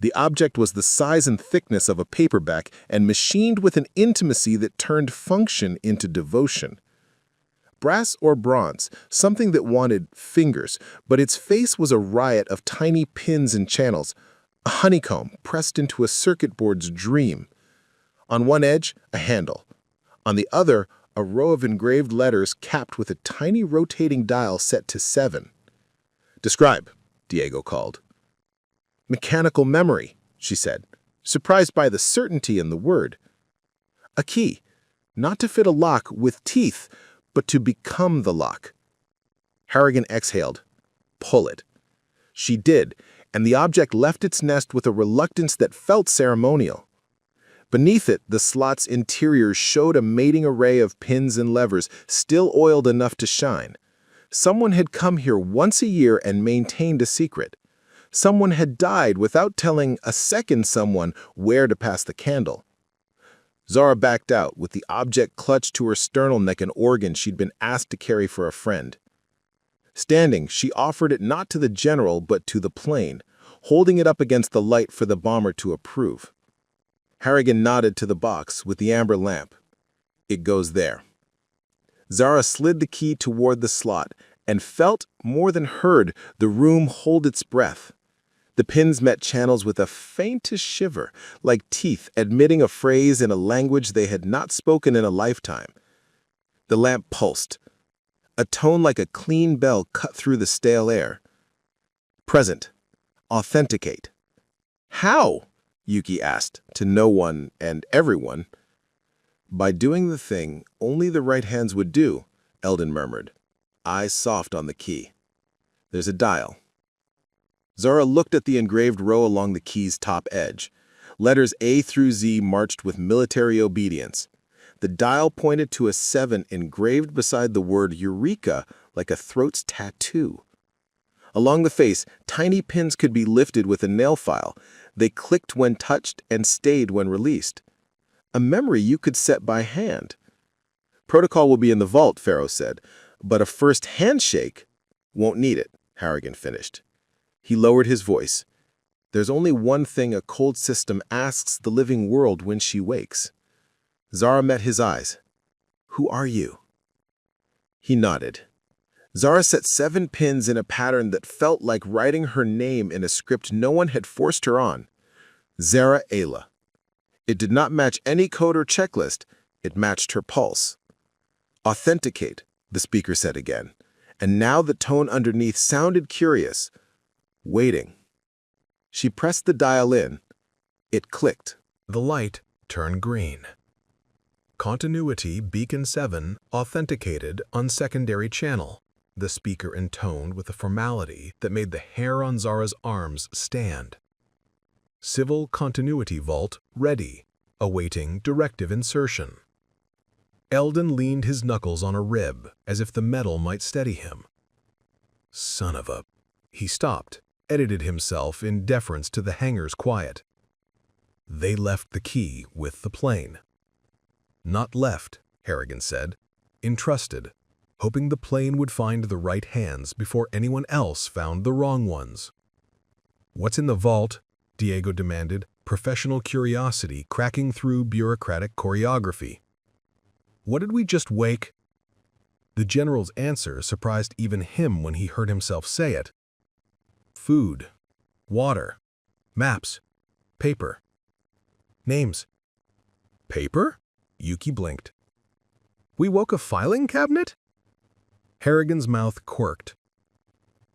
The object was the size and thickness of a paperback and machined with an intimacy that turned function into devotion. Brass or bronze, something that wanted fingers, but its face was a riot of tiny pins and channels, a honeycomb pressed into a circuit board's dream. On one edge, a handle. On the other, a row of engraved letters capped with a tiny rotating dial set to 7. "Describe," Diego called. "Mechanical memory," she said, surprised by the certainty in the word. "A key, not to fit a lock with teeth, but to become the lock." Harrigan exhaled. "Pull it." She did, and the object left its nest with a reluctance that felt ceremonial. Beneath it, the slot's interior showed a mating array of pins and levers, still oiled enough to shine. Someone had come here once a year and maintained a secret. Someone had died without telling a second someone where to pass the candle. Zara backed out, with the object clutched to her sternum like an organ she'd been asked to carry for a friend. Standing, she offered it not to the general but to the plane, holding it up against the light for the bomber to approve. Harrigan nodded to the box with the amber lamp. "It goes there." Zara slid the key toward the slot and felt, more than heard, the room hold its breath. The pins met channels with a faintest shiver, like teeth admitting a phrase in a language they had not spoken in a lifetime. The lamp pulsed. A tone like a clean bell cut through the stale air. "Present. Authenticate." "How?" Yuki asked, to no one and everyone. "By doing the thing only the right hands would do," Eldon murmured, eyes soft on the key. "There's a dial." Zara looked at the engraved row along the key's top edge. Letters A through Z marched with military obedience. The dial pointed to a 7 engraved beside the word Eureka like a throat's tattoo. Along the face, tiny pins could be lifted with a nail file. They clicked when touched and stayed when released. A memory you could set by hand. "Protocol will be in the vault," Pharaoh said, "but a first handshake won't need it," Harrigan finished. He lowered his voice. "There's only one thing a cold system asks the living world when she wakes." Zara met his eyes. "Who are you?" He nodded. Zara set 7 pins in a pattern that felt like writing her name in a script no one had forced her on. Zara Ayla. It did not match any code or checklist. It matched her pulse. "Authenticate," the speaker said again, and now the tone underneath sounded curious. "Waiting." She pressed the dial in. It clicked. The light turned green. "Continuity Beacon 7 authenticated on secondary channel," the speaker intoned with a formality that made the hair on Zara's arms stand. "Civil Continuity Vault ready, awaiting directive insertion." Eldon leaned his knuckles on a rib, as if the metal might steady him. "Son of a—" He stopped, edited himself in deference to the hangar's quiet. "They left the key with the plane." "Not left," Harrigan said. "Entrusted, hoping the plane would find the right hands before anyone else found the wrong ones." "What's in the vault?" Diego demanded, professional curiosity cracking through bureaucratic choreography. "What did we just wake?" The general's answer surprised even him when he heard himself say it. "Food, water, maps, paper, names." "Paper?" Yuki blinked. "We woke a filing cabinet?" Harrigan's mouth quirked.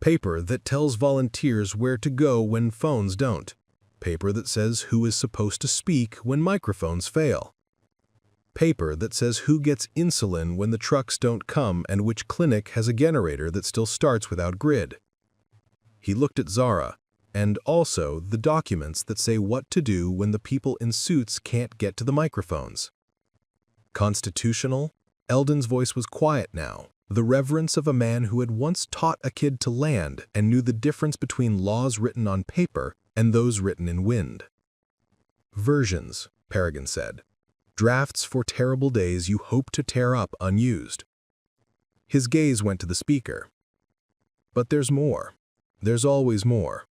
"Paper that tells volunteers where to go when phones don't. Paper that says who is supposed to speak when microphones fail. Paper that says who gets insulin when the trucks don't come and which clinic has a generator that still starts without grid." He looked at Zara, and also the documents that say what to do when the people in suits can't get to the microphones. Constitutional? Eldon's voice was quiet now, the reverence of a man who had once taught a kid to land and knew the difference between laws written on paper and those written in wind. "Versions," Harrigan said. "Drafts for terrible days you hope to tear up unused." His gaze went to the speaker. "But there's more. There's always more."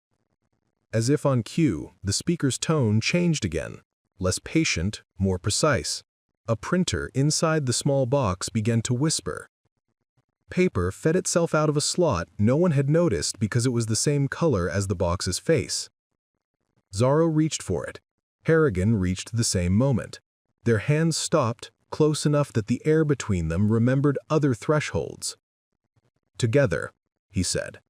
As if on cue, the speaker's tone changed again, less patient, more precise. A printer inside the small box began to whisper. Paper fed itself out of a slot no one had noticed because it was the same color as the box's face. Zara reached for it. Harrigan reached the same moment. Their hands stopped, close enough that the air between them remembered other thresholds. "Together," he said.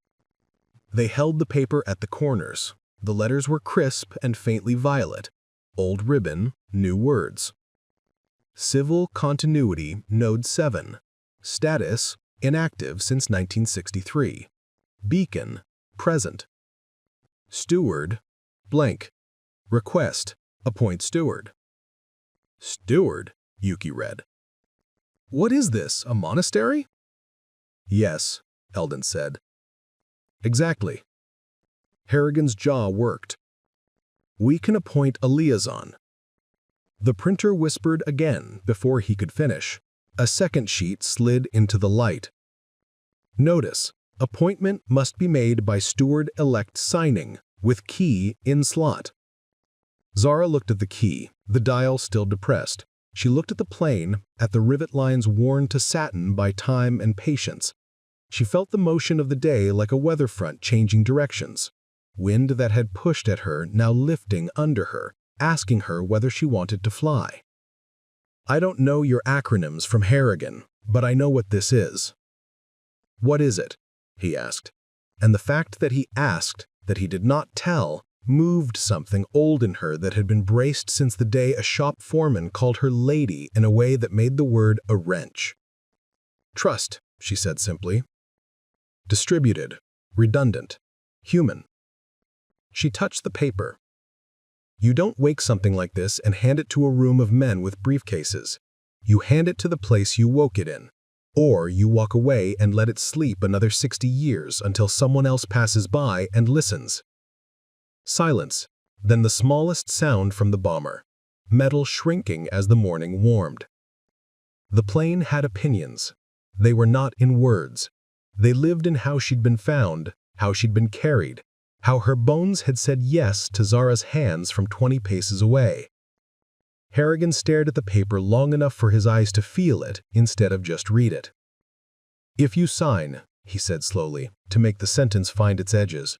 They held the paper at the corners. The letters were crisp and faintly violet. Old ribbon, new words. Civil Continuity, Node 7. Status, inactive since 1963. Beacon, present. Steward, blank. Request, appoint steward. Steward, Yuki read. What is this, a monastery? Yes, Eldon said. Exactly. Harrigan's jaw worked. We can appoint a liaison. The printer whispered again before he could finish. A second sheet slid into the light. Notice, appointment must be made by steward-elect signing, with key in slot. Zara looked at the key, the dial still depressed. She looked at the plane, at the rivet lines worn to satin by time and patience. She felt the motion of the day like a weather front changing directions. Wind that had pushed at her now lifting under her, asking her whether she wanted to fly. I don't know your acronyms from Harrigan, but I know what this is. What is it? He asked. And the fact that he asked, that he did not tell, moved something old in her that had been braced since the day a shop foreman called her lady in a way that made the word a wrench. Trust, she said simply. Distributed, redundant, human. She touched the paper. You don't wake something like this and hand it to a room of men with briefcases. You hand it to the place you woke it in. Or you walk away and let it sleep another 60 years until someone else passes by and listens. Silence, then the smallest sound from the bomber, metal shrinking as the morning warmed. The plane had opinions. They were not in words. They lived in how she'd been found, how she'd been carried, how her bones had said yes to Zara's hands from 20 paces away. Harrigan stared at the paper long enough for his eyes to feel it instead of just read it. If you sign, he said slowly, to make the sentence find its edges,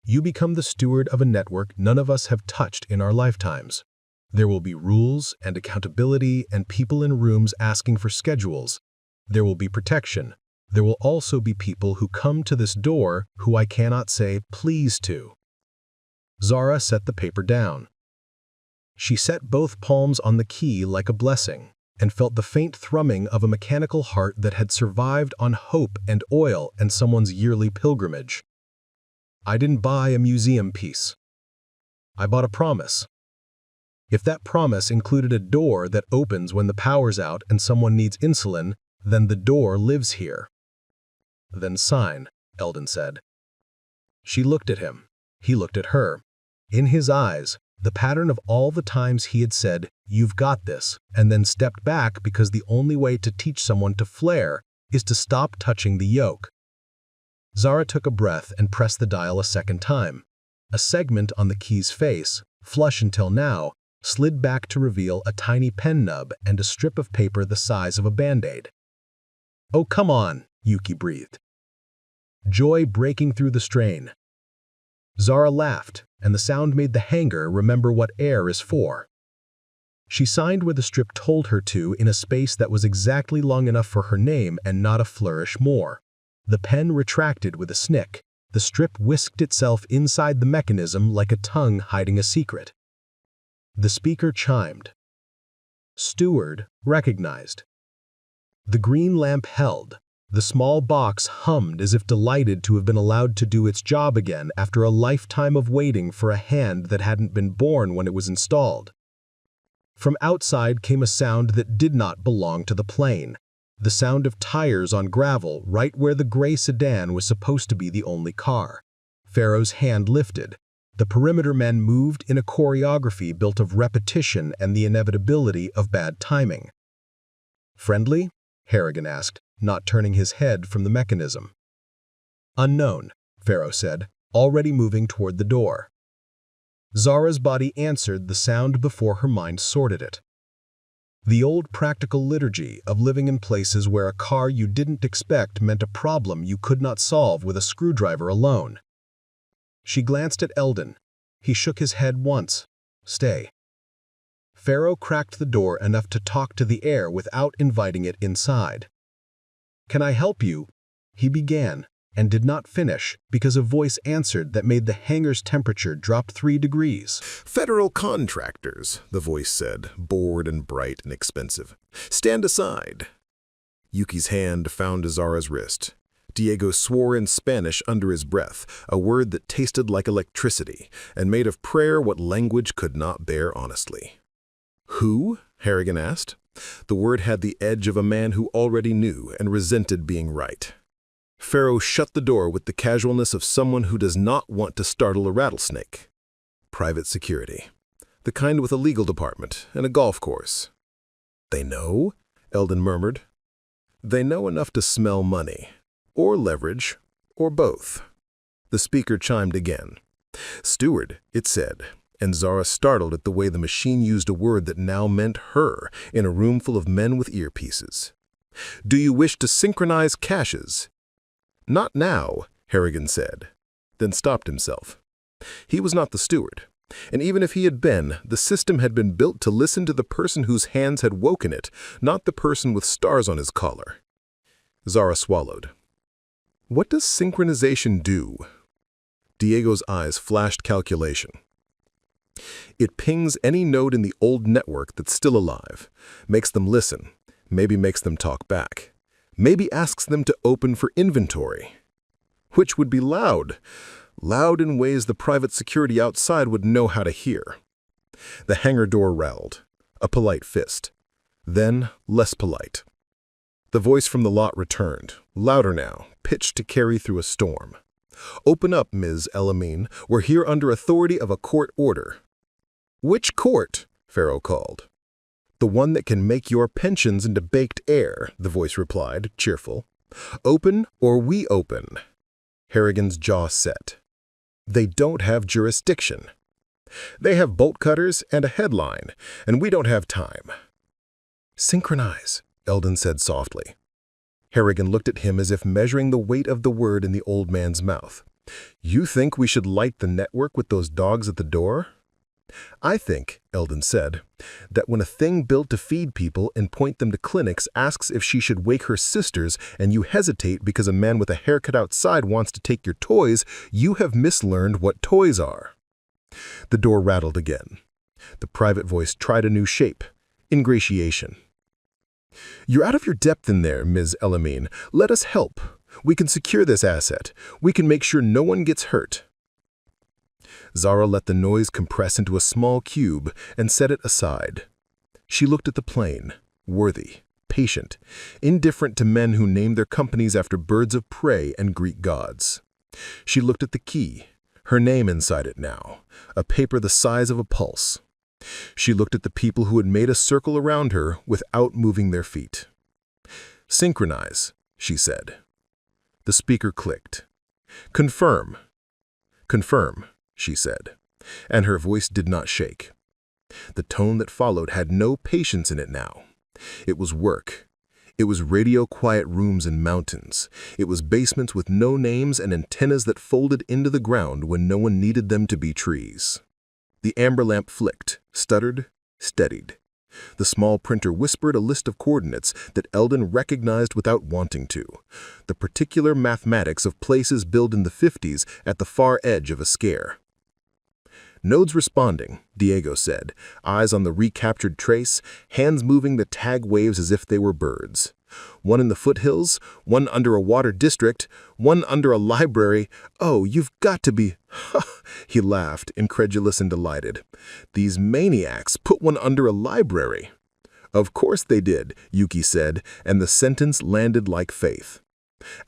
you become the steward of a network none of us have touched in our lifetimes. There will be rules and accountability and people in rooms asking for schedules. There will be protection. There will also be people who come to this door who I cannot say please to. Zara set the paper down. She set both palms on the key like a blessing and felt the faint thrumming of a mechanical heart that had survived on hope and oil and someone's yearly pilgrimage. I didn't buy a museum piece. I bought a promise. If that promise included a door that opens when the power's out and someone needs insulin, then the door lives here. Then sign, Eldon said. She looked at him. He looked at her. In his eyes, the pattern of all the times he had said, "You've got this," and then stepped back because the only way to teach someone to flare is to stop touching the yoke. Zara took a breath and pressed the dial a second time. A segment on the key's face, flush until now, slid back to reveal a tiny pen nub and a strip of paper the size of a Band-Aid. "Oh, come on," Yuki breathed. Joy breaking through the strain. Zara laughed, and the sound made the hanger remember what air is for. She signed where the strip told her to in a space that was exactly long enough for her name and not a flourish more. The pen retracted with a snick. The strip whisked itself inside the mechanism like a tongue hiding a secret. The speaker chimed. Steward recognized. The green lamp held. The small box hummed as if delighted to have been allowed to do its job again after a lifetime of waiting for a hand that hadn't been born when it was installed. From outside came a sound that did not belong to the plane. The sound of tires on gravel right where the gray sedan was supposed to be the only car. Pharaoh's hand lifted. The perimeter men moved in a choreography built of repetition and the inevitability of bad timing. Friendly? Harrigan asked, not turning his head from the mechanism. Unknown, Pharaoh said, already moving toward the door. Zara's body answered the sound before her mind sorted it. The old practical liturgy of living in places where a car you didn't expect meant a problem you could not solve with a screwdriver alone. She glanced at Eldon. He shook his head once. Stay. Pharaoh cracked the door enough to talk to the air without inviting it inside. "Can I help you?" he began, and did not finish because a voice answered that made the hangar's temperature drop 3 degrees. "Federal contractors," the voice said, bored and bright and expensive. "Stand aside." Yuki's hand found Zara's wrist. Diego swore in Spanish under his breath, a word that tasted like electricity, and made of prayer what language could not bear honestly. "Who?" Harrigan asked. The word had the edge of a man who already knew and resented being right. Pharaoh shut the door with the casualness of someone who does not want to startle a rattlesnake. "Private security. The kind with a legal department and a golf course." "They know?" Eldon murmured. "They know enough to smell money. Or leverage, or both." The speaker chimed again. "Steward," it said, and Zara startled at the way the machine used a word that now meant her in a room full of men with earpieces. "Do you wish to synchronize caches?" "Not now," Harrigan said, then stopped himself. He was not the steward, and even if he had been, the system had been built to listen to the person whose hands had woken it, not the person with stars on his collar. Zara swallowed. "What does synchronization do?" Diego's eyes flashed calculation. "It pings any node in the old network that's still alive, makes them listen, maybe makes them talk back, maybe asks them to open for inventory. Which would be loud in ways the private security outside would know how to hear." The hangar door rattled, a polite fist. Then less polite. The voice from the lot returned, louder now, pitched to carry through a storm. "Open up, Ms. El-Amin. We're here under authority of a court order." "Which court?" Pharaoh called. "The one that can make your pensions into baked air," the voice replied, cheerful. "Open or we open." Harrigan's jaw set. "They don't have jurisdiction. They have bolt cutters and a headline, and we don't have time." "Synchronize," Eldon said softly. Harrigan looked at him as if measuring the weight of the word in the old man's mouth. "You think we should light the network with those dogs at the door?" "I think," Eldon said, "that when a thing built to feed people and point them to clinics asks if she should wake her sisters and you hesitate because a man with a haircut outside wants to take your toys, you have mislearned what toys are." The door rattled again. The private voice tried a new shape, ingratiation. "You're out of your depth in there, Ms. El-Amin. Let us help. We can secure this asset. We can make sure no one gets hurt." Zara let the noise compress into a small cube and set it aside. She looked at the plane, worthy, patient, indifferent to men who name their companies after birds of prey and Greek gods. She looked at the key, her name inside it now, a paper the size of a pulse. She looked at the people who had made a circle around her without moving their feet. "Synchronize," she said. The speaker clicked. "Confirm." "Confirm," she said, and her voice did not shake. The tone that followed had no patience in it now. It was work. It was radio-quiet rooms in mountains. It was basements with no names and antennas that folded into the ground when no one needed them to be trees. The amber lamp flicked, stuttered, steadied. The small printer whispered a list of coordinates that Eldon recognized without wanting to, the particular mathematics of places built in the 50s at the far edge of a scare. "Nodes responding," Diego said, eyes on the recaptured trace, hands moving the tag waves as if they were birds. "One in the foothills, one under a water district, one under a library. Oh, you've got to be—" He laughed, incredulous and delighted. "These maniacs put one under a library." "Of course they did," Yuki said, and the sentence landed like faith.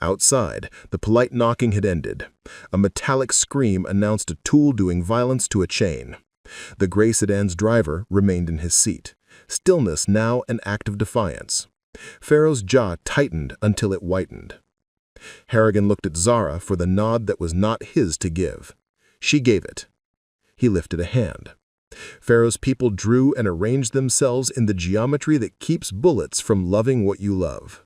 Outside, the polite knocking had ended. A metallic scream announced a tool doing violence to a chain. The gray sedan's driver remained in his seat. Stillness now an act of defiance. Pharaoh's jaw tightened until it whitened. Harrigan looked at Zara for the nod that was not his to give. She gave it. He lifted a hand. Pharaoh's people drew and arranged themselves in the geometry that keeps bullets from loving what you love.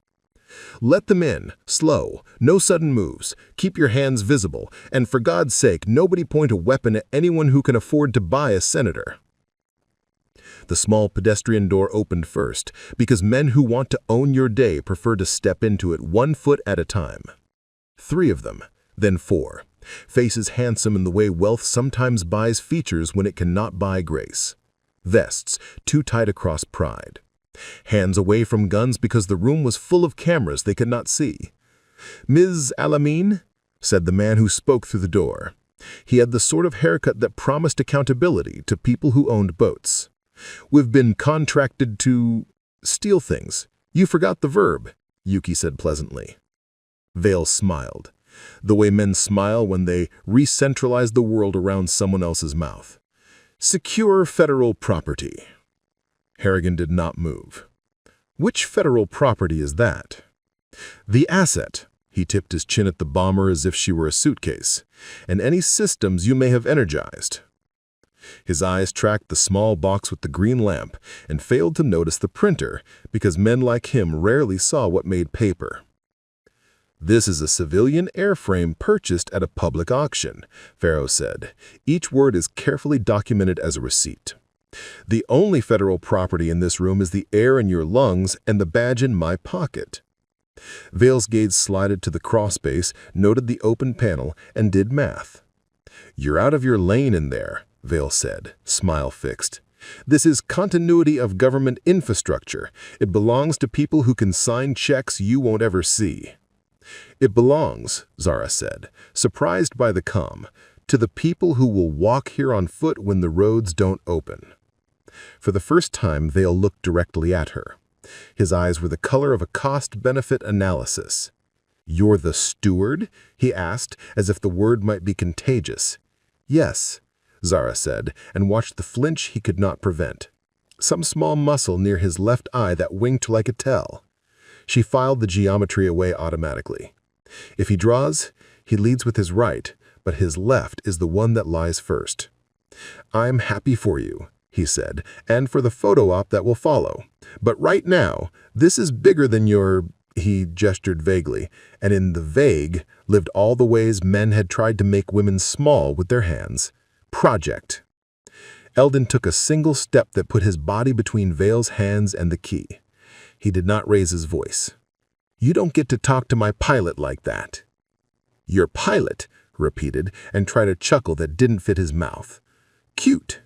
"Let them in, slow, no sudden moves, keep your hands visible, and for God's sake, nobody point a weapon at anyone who can afford to buy a senator." The small pedestrian door opened first, because men who want to own your day prefer to step into it 1 foot at a time. 3 of them, then 4. Faces handsome in the way wealth sometimes buys features when it cannot buy grace. Vests, too tight across pride. Hands away from guns because the room was full of cameras they could not see. "Ms. Alameen?" said the man who spoke through the door. He had the sort of haircut that promised accountability to people who owned boats. "We've been contracted to steal things. You forgot the verb," Yuki said pleasantly. Vale smiled, the way men smile when they re-centralize the world around someone else's mouth. "Secure federal property." Harrigan did not move. "Which federal property is that?" "The asset." He tipped his chin at the bomber as if she were a suitcase. "And any systems you may have energized." His eyes tracked the small box with the green lamp and failed to notice the printer because men like him rarely saw what made paper. "This is a civilian airframe purchased at a public auction," Farrow said. "Each word is carefully documented as a receipt. The only federal property in this room is the air in your lungs and the badge in my pocket." Vale's gaze slided to the crossbase, noted the open panel, and did math. "You're out of your lane in there," Vale said, smile fixed. "This is continuity of government infrastructure. It belongs to people who can sign checks you won't ever see." "It belongs," Zara said, surprised by the calm, "to the people who will walk here on foot when the roads don't open." For the first time, Vale looked directly at her. His eyes were the color of a cost-benefit analysis. "You're the steward?" he asked, as if the word might be contagious. "Yes," Zara said, and watched the flinch he could not prevent. Some small muscle near his left eye that winked like a tell. She filed the geometry away automatically. "If he draws, he leads with his right, but his left is the one that lies first." "I'm happy for you," he said, "and for the photo op that will follow. But right now, this is bigger than your," he gestured vaguely, and in the vague lived all the ways men had tried to make women small with their hands. "Project." Eldon took a single step that put his body between Vale's hands and the key. He did not raise his voice. "You don't get to talk to my pilot like that." "Your pilot," repeated, and tried a chuckle that didn't fit his mouth. "Cute."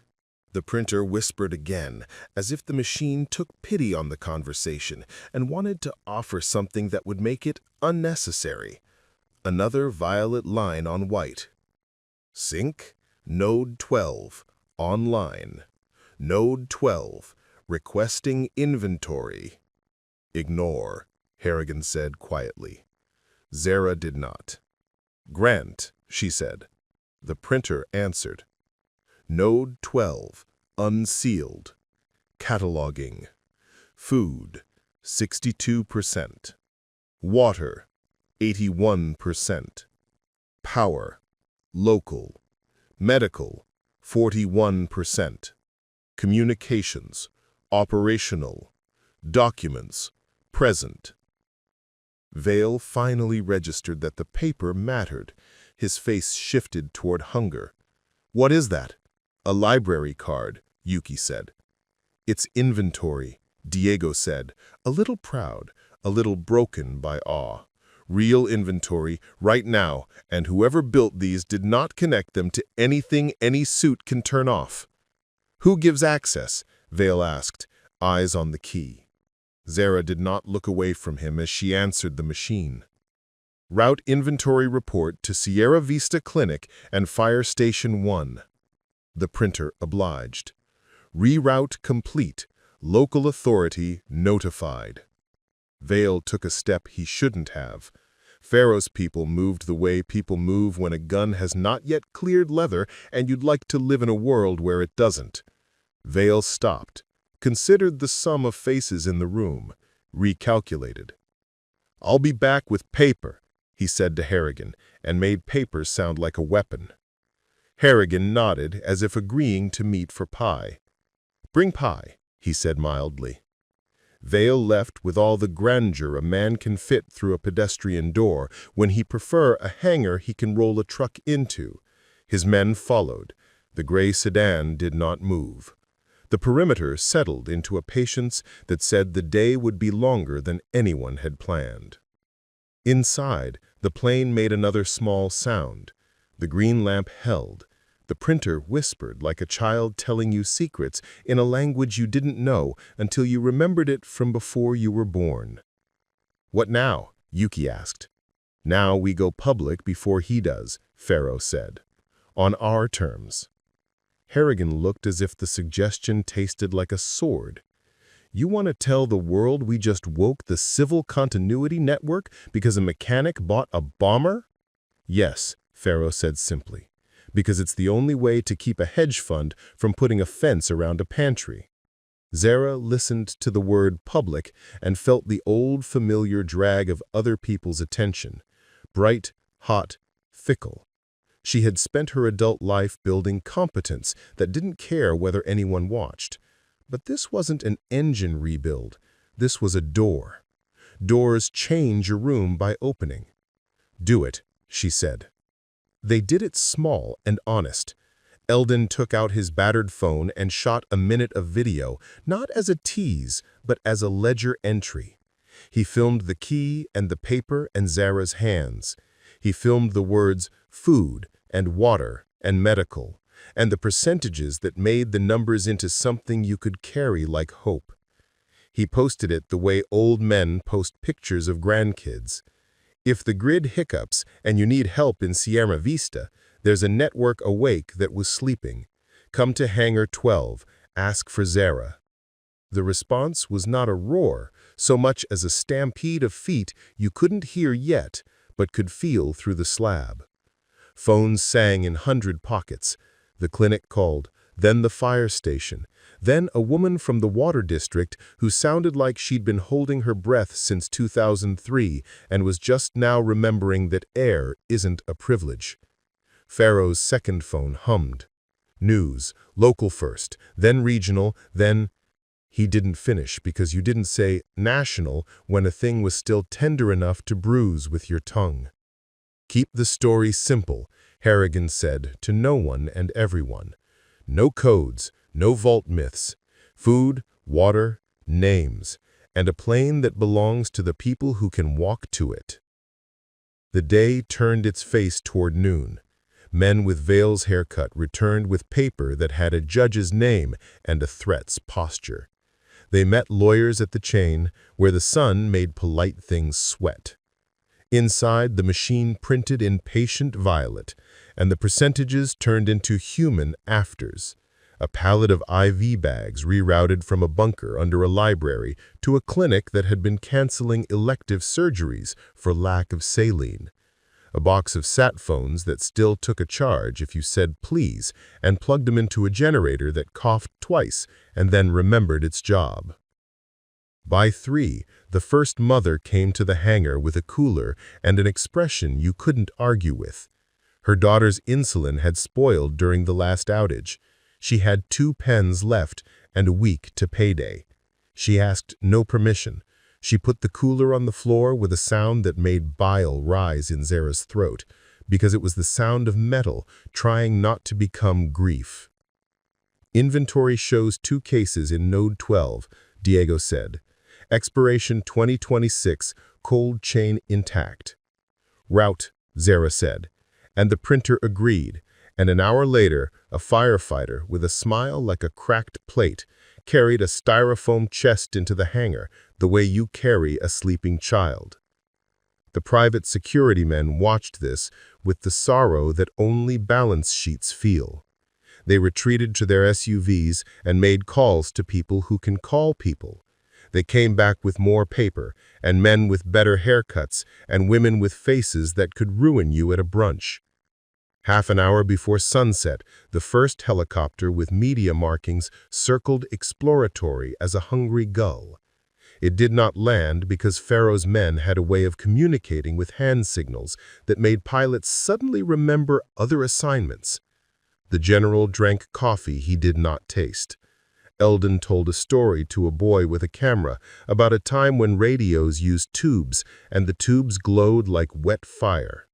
The printer whispered again, as if the machine took pity on the conversation and wanted to offer something that would make it unnecessary. Another violet line on white. "Sync, Node 12, online. Node 12, requesting inventory." "Ignore," Harrigan said quietly. Zara did not. "Grant," she said. The printer answered. "Node 12, unsealed. Cataloging. Food, 62%. Water, 81%. Power, local. Medical, 41%. Communications, operational. Documents, present." Vale finally registered that the paper mattered. His face shifted toward hunger. "What is that?" "A library card," Yuki said. "It's inventory," Diego said, a little proud, a little broken by awe. "Real inventory, right now, and whoever built these did not connect them to anything any suit can turn off." "Who gives access?" Vale asked, eyes on the key. Zara did not look away from him as she answered the machine. "Route inventory report to Sierra Vista Clinic and Fire Station 1. The printer obliged. "Reroute complete. Local authority notified." Vale took a step he shouldn't have. Farrow's people moved the way people move when a gun has not yet cleared leather and you'd like to live in a world where it doesn't. Vale stopped, considered the sum of faces in the room, recalculated. "I'll be back with paper," he said to Harrigan, and made paper sound like a weapon. Harrigan nodded as if agreeing to meet for pie. "Bring pie," he said mildly. Vale left with all the grandeur a man can fit through a pedestrian door when he prefer a hangar he can roll a truck into. His men followed. The gray sedan did not move. The perimeter settled into a patience that said the day would be longer than anyone had planned. Inside, the plane made another small sound. The green lamp held. The printer whispered like a child telling you secrets in a language you didn't know until you remembered it from before you were born. "What now?" Yuki asked. "Now we go public before he does," Pharaoh said. "On our terms." Harrigan looked as if the suggestion tasted like a sword. "You want to tell the world we just woke the Civil Continuity Network because a mechanic bought a bomber?" "Yes," Pharaoh said simply, "because it's the only way to keep a hedge fund from putting a fence around a pantry." Zara listened to the word public and felt the old familiar drag of other people's attention. Bright, hot, fickle. She had spent her adult life building competence that didn't care whether anyone watched. But this wasn't an engine rebuild. This was a door. Doors change a room by opening. "Do it," she said. They did it small and honest. Eldon took out his battered phone and shot a minute of video, not as a tease, but as a ledger entry. He filmed the key and the paper and Zara's hands. He filmed the words food and water and medical, and the percentages that made the numbers into something you could carry like hope. He posted it the way old men post pictures of grandkids. If the grid hiccups and you need help in Sierra Vista, there's a network awake that was sleeping. Come to Hangar 12, ask for Zara. The response was not a roar, so much as a stampede of feet you couldn't hear yet, but could feel through the slab. Phones sang in 100 pockets. The clinic called, then the fire station, then a woman from the water district who sounded like she'd been holding her breath since 2003 and was just now remembering that air isn't a privilege. Pharaoh's second phone hummed. News, local first, then regional, then... He didn't finish because you didn't say national when a thing was still tender enough to bruise with your tongue. "Keep the story simple," Harrigan said to no one and everyone. "No codes, no vault myths. Food, water, names, and a plane that belongs to the people who can walk to it." The day turned its face toward noon. Men with Vale's haircut returned with paper that had a judge's name and a threat's posture. They met lawyers at the chain, where the sun made polite things sweat. Inside, the machine printed in patient violet, and the percentages turned into human afters. A pallet of IV bags rerouted from a bunker under a library to a clinic that had been canceling elective surgeries for lack of saline. A box of sat phones that still took a charge if you said please and plugged them into a generator that coughed twice and then remembered its job. By 3, the first mother came to the hangar with a cooler and an expression you couldn't argue with. Her daughter's insulin had spoiled during the last outage. She had 2 pens left and a week to payday. She asked no permission. She put the cooler on the floor with a sound that made bile rise in Zara's throat, because it was the sound of metal trying not to become grief. "Inventory shows 2 cases in Node 12, Diego said. "Expiration 2026, cold chain intact." "Route," Zara said, and the printer agreed, and an hour later, a firefighter, with a smile like a cracked plate, carried a styrofoam chest into the hangar, the way you carry a sleeping child. The private security men watched this with the sorrow that only balance sheets feel. They retreated to their SUVs and made calls to people who can call people. They came back with more paper, and men with better haircuts, and women with faces that could ruin you at a brunch. Half an hour before sunset, the first helicopter with media markings circled exploratory as a hungry gull. It did not land because Pharaoh's men had a way of communicating with hand signals that made pilots suddenly remember other assignments. The general drank coffee he did not taste. Eldon told a story to a boy with a camera about a time when radios used tubes and the tubes glowed like wet fire.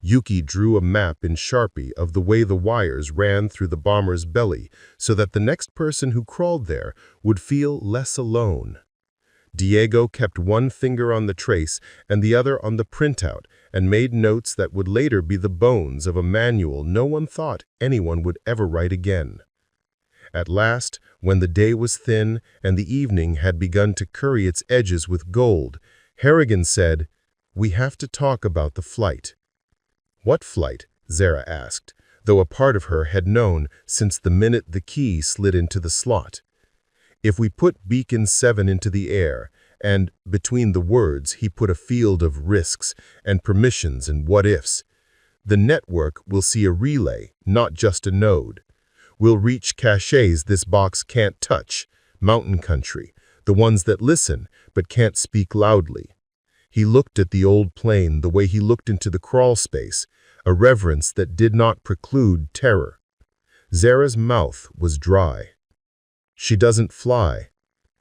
Yuki drew a map in Sharpie of the way the wires ran through the bomber's belly so that the next person who crawled there would feel less alone. Diego kept one finger on the trace and the other on the printout and made notes that would later be the bones of a manual no one thought anyone would ever write again. At last, when the day was thin and the evening had begun to curry its edges with gold, Harrigan said, "We have to talk about the flight." "What flight?" Zara asked, though a part of her had known since the minute the key slid into the slot. "If we put Beacon 7 into the air," and between the words he put a field of risks and permissions and what-ifs, "the network will see a relay, not just a node. We'll reach caches this box can't touch, mountain country, the ones that listen but can't speak loudly." He looked at the old plane the way he looked into the crawl space, a reverence that did not preclude terror. Zara's mouth was dry. "She doesn't fly."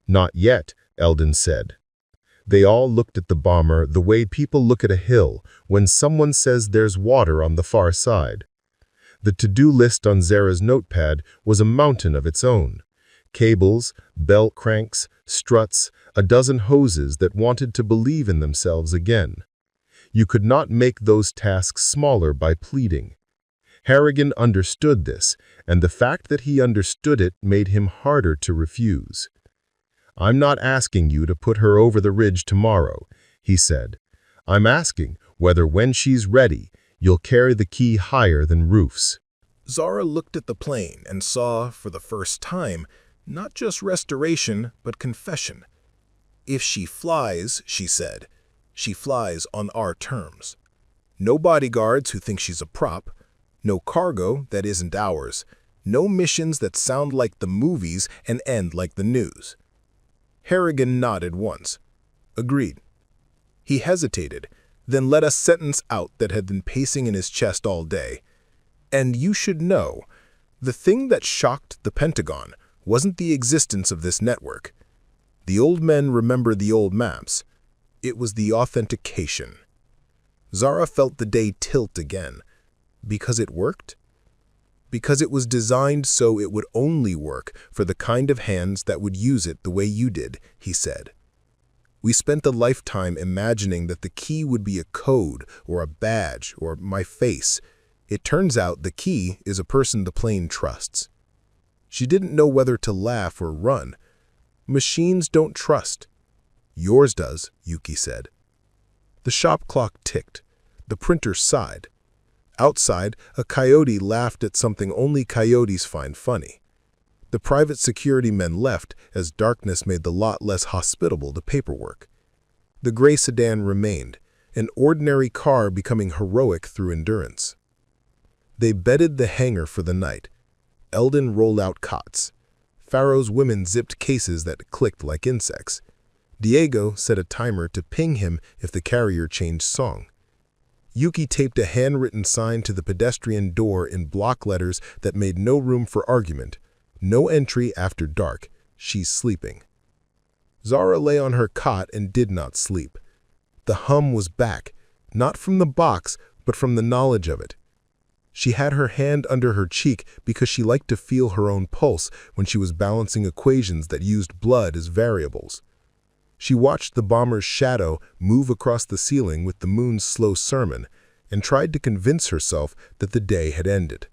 "Not yet," Eldon said. They all looked at the bomber the way people look at a hill when someone says there's water on the far side. The to-do list on Zara's notepad was a mountain of its own. Cables, belt cranks, struts, a dozen hoses that wanted to believe in themselves again. You could not make those tasks smaller by pleading. Harrigan understood this, and the fact that he understood it made him harder to refuse. "I'm not asking you to put her over the ridge tomorrow," he said. "I'm asking whether when she's ready, you'll carry the key higher than roofs." Zara looked at the plane and saw, for the first time, not just restoration, but confession. "If she flies," she said, "she flies on our terms. No bodyguards who think she's a prop, no cargo that isn't ours, no missions that sound like the movies and end like the news." Harrigan nodded once. Agreed. He hesitated, then let a sentence out that had been pacing in his chest all day. "And you should know, the thing that shocked the Pentagon wasn't the existence of this network. The old men remember the old maps. It was the authentication." Zara felt the day tilt again. Because it worked? Because it was designed so it would only work for the kind of hands that would use it the way you did, he said. "We spent a lifetime imagining that the key would be a code or a badge or my face. It turns out the key is a person the plane trusts." She didn't know whether to laugh or run. "Machines don't trust." "Yours does," Yuki said. The shop clock ticked. The printer sighed. Outside, a coyote laughed at something only coyotes find funny. The private security men left as darkness made the lot less hospitable to paperwork. The gray sedan remained, an ordinary car becoming heroic through endurance. They bedded the hangar for the night. Eldon rolled out cots. Pharaoh's women zipped cases that clicked like insects. Diego set a timer to ping him if the carrier changed song. Yuki taped a handwritten sign to the pedestrian door in block letters that made no room for argument. "No entry after dark. She's sleeping." Zara lay on her cot and did not sleep. The hum was back, not from the box, but from the knowledge of it. She had her hand under her cheek because she liked to feel her own pulse when she was balancing equations that used blood as variables. She watched the bomber's shadow move across the ceiling with the moon's slow sermon and tried to convince herself that the day had ended.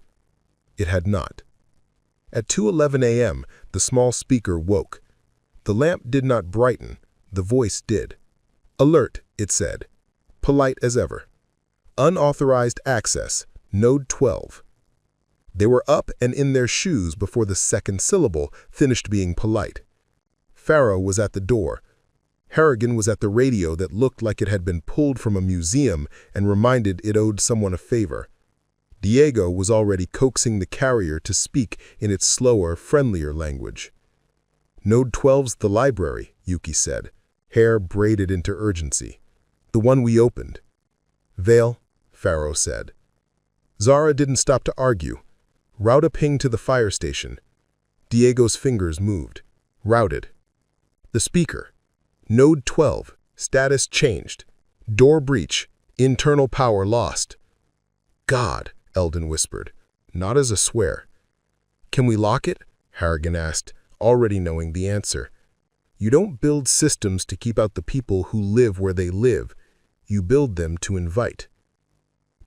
It had not. At 2:11 a.m., the small speaker woke. The lamp did not brighten, the voice did. "Alert," it said. Polite as ever. "Unauthorized access, Node 12. They were up and in their shoes before the second syllable finished being polite. Pharaoh was at the door. Harrigan was at the radio that looked like it had been pulled from a museum and reminded it owed someone a favor. Diego was already coaxing the carrier to speak in its slower, friendlier language. "Node 12's the library," Yuki said, hair braided into urgency. "The one we opened." "Vale," Pharaoh said. Zara didn't stop to argue. "Route a ping to the fire station." Diego's fingers moved. Routed. The speaker. "Node 12. Status changed. Door breach. Internal power lost." God, Eldon whispered, not as a swear. Can we lock it? Harrigan asked, already knowing the answer. You don't build systems to keep out the people who live where they live. You build them to invite.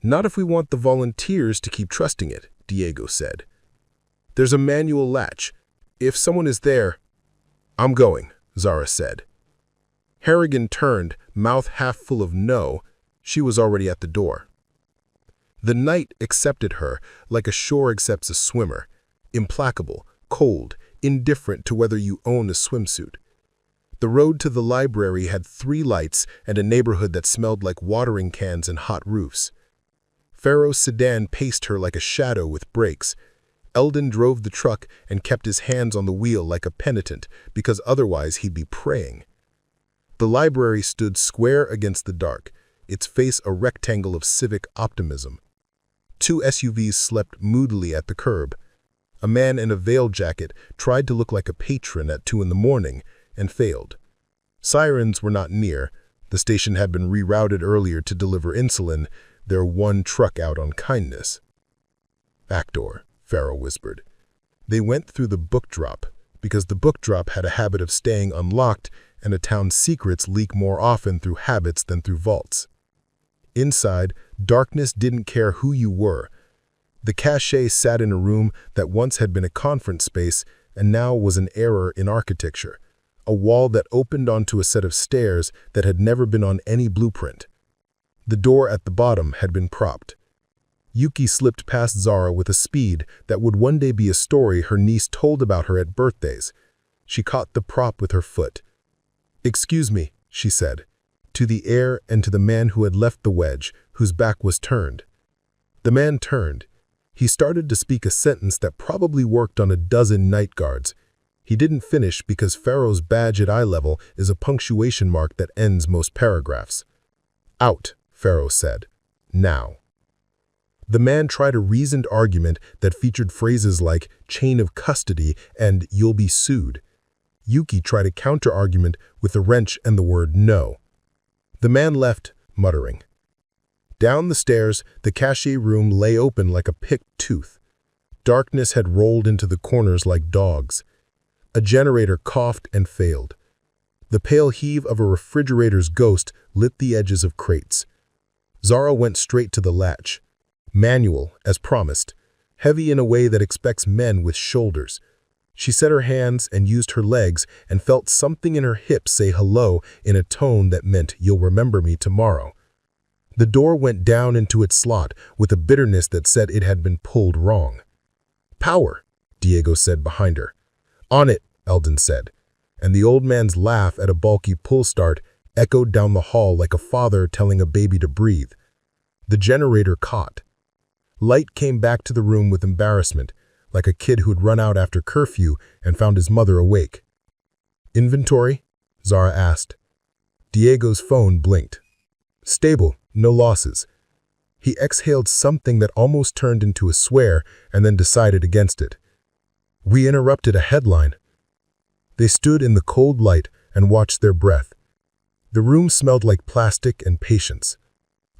Not if we want the volunteers to keep trusting it, Diego said. There's a manual latch. If someone is there... I'm going, Zara said. Harrigan turned, mouth half full of no. She was already at the door. The night accepted her like a shore accepts a swimmer, implacable, cold, indifferent to whether you own a swimsuit. The road to the library had 3 lights and a neighborhood that smelled like watering cans and hot roofs. Pharaoh's sedan paced her like a shadow with brakes. Eldon drove the truck and kept his hands on the wheel like a penitent, because otherwise he'd be praying. The library stood square against the dark, its face a rectangle of civic optimism. 2 SUVs slept moodily at the curb. A man in a veil jacket tried to look like a patron at 2 in the morning and failed. Sirens were not near. The station had been rerouted earlier to deliver insulin, their one truck out on kindness. Backdoor, Pharaoh whispered. They went through the book drop, because the book drop had a habit of staying unlocked, and a town's secrets leak more often through habits than through vaults. Inside, darkness didn't care who you were. The cache sat in a room that once had been a conference space and now was an error in architecture, a wall that opened onto a set of stairs that had never been on any blueprint. The door at the bottom had been propped. Yuki slipped past Zara with a speed that would one day be a story her niece told about her at birthdays. She caught the prop with her foot. "Excuse me," she said, to the air and to the man who had left the wedge, whose back was turned. The man turned. He started to speak a sentence that probably worked on a dozen night guards. He didn't finish because Pharaoh's badge at eye level is a punctuation mark that ends most paragraphs. "Out," Pharaoh said. "Now." The man tried a reasoned argument that featured phrases like chain of custody and you'll be sued. Yuki tried a counter-argument with a wrench and the word no. The man left, muttering. Down the stairs, the cache room lay open like a picked tooth. Darkness had rolled into the corners like dogs. A generator coughed and failed. The pale heave of a refrigerator's ghost lit the edges of crates. Zara went straight to the latch. Manual, as promised, heavy in a way that expects men with shoulders. She set her hands and used her legs and felt something in her hips say hello in a tone that meant you'll remember me tomorrow. The door went down into its slot with a bitterness that said it had been pulled wrong. "Power," Diego said behind her. "On it," Eldon said, and the old man's laugh at a bulky pull start echoed down the hall like a father telling a baby to breathe. The generator caught. Light came back to the room with embarrassment, like a kid who'd run out after curfew and found his mother awake. "Inventory?" Zara asked. Diego's phone blinked. "Stable, no losses." He exhaled something that almost turned into a swear and then decided against it. "We interrupted a headline." They stood in the cold light and watched their breath. The room smelled like plastic and patience.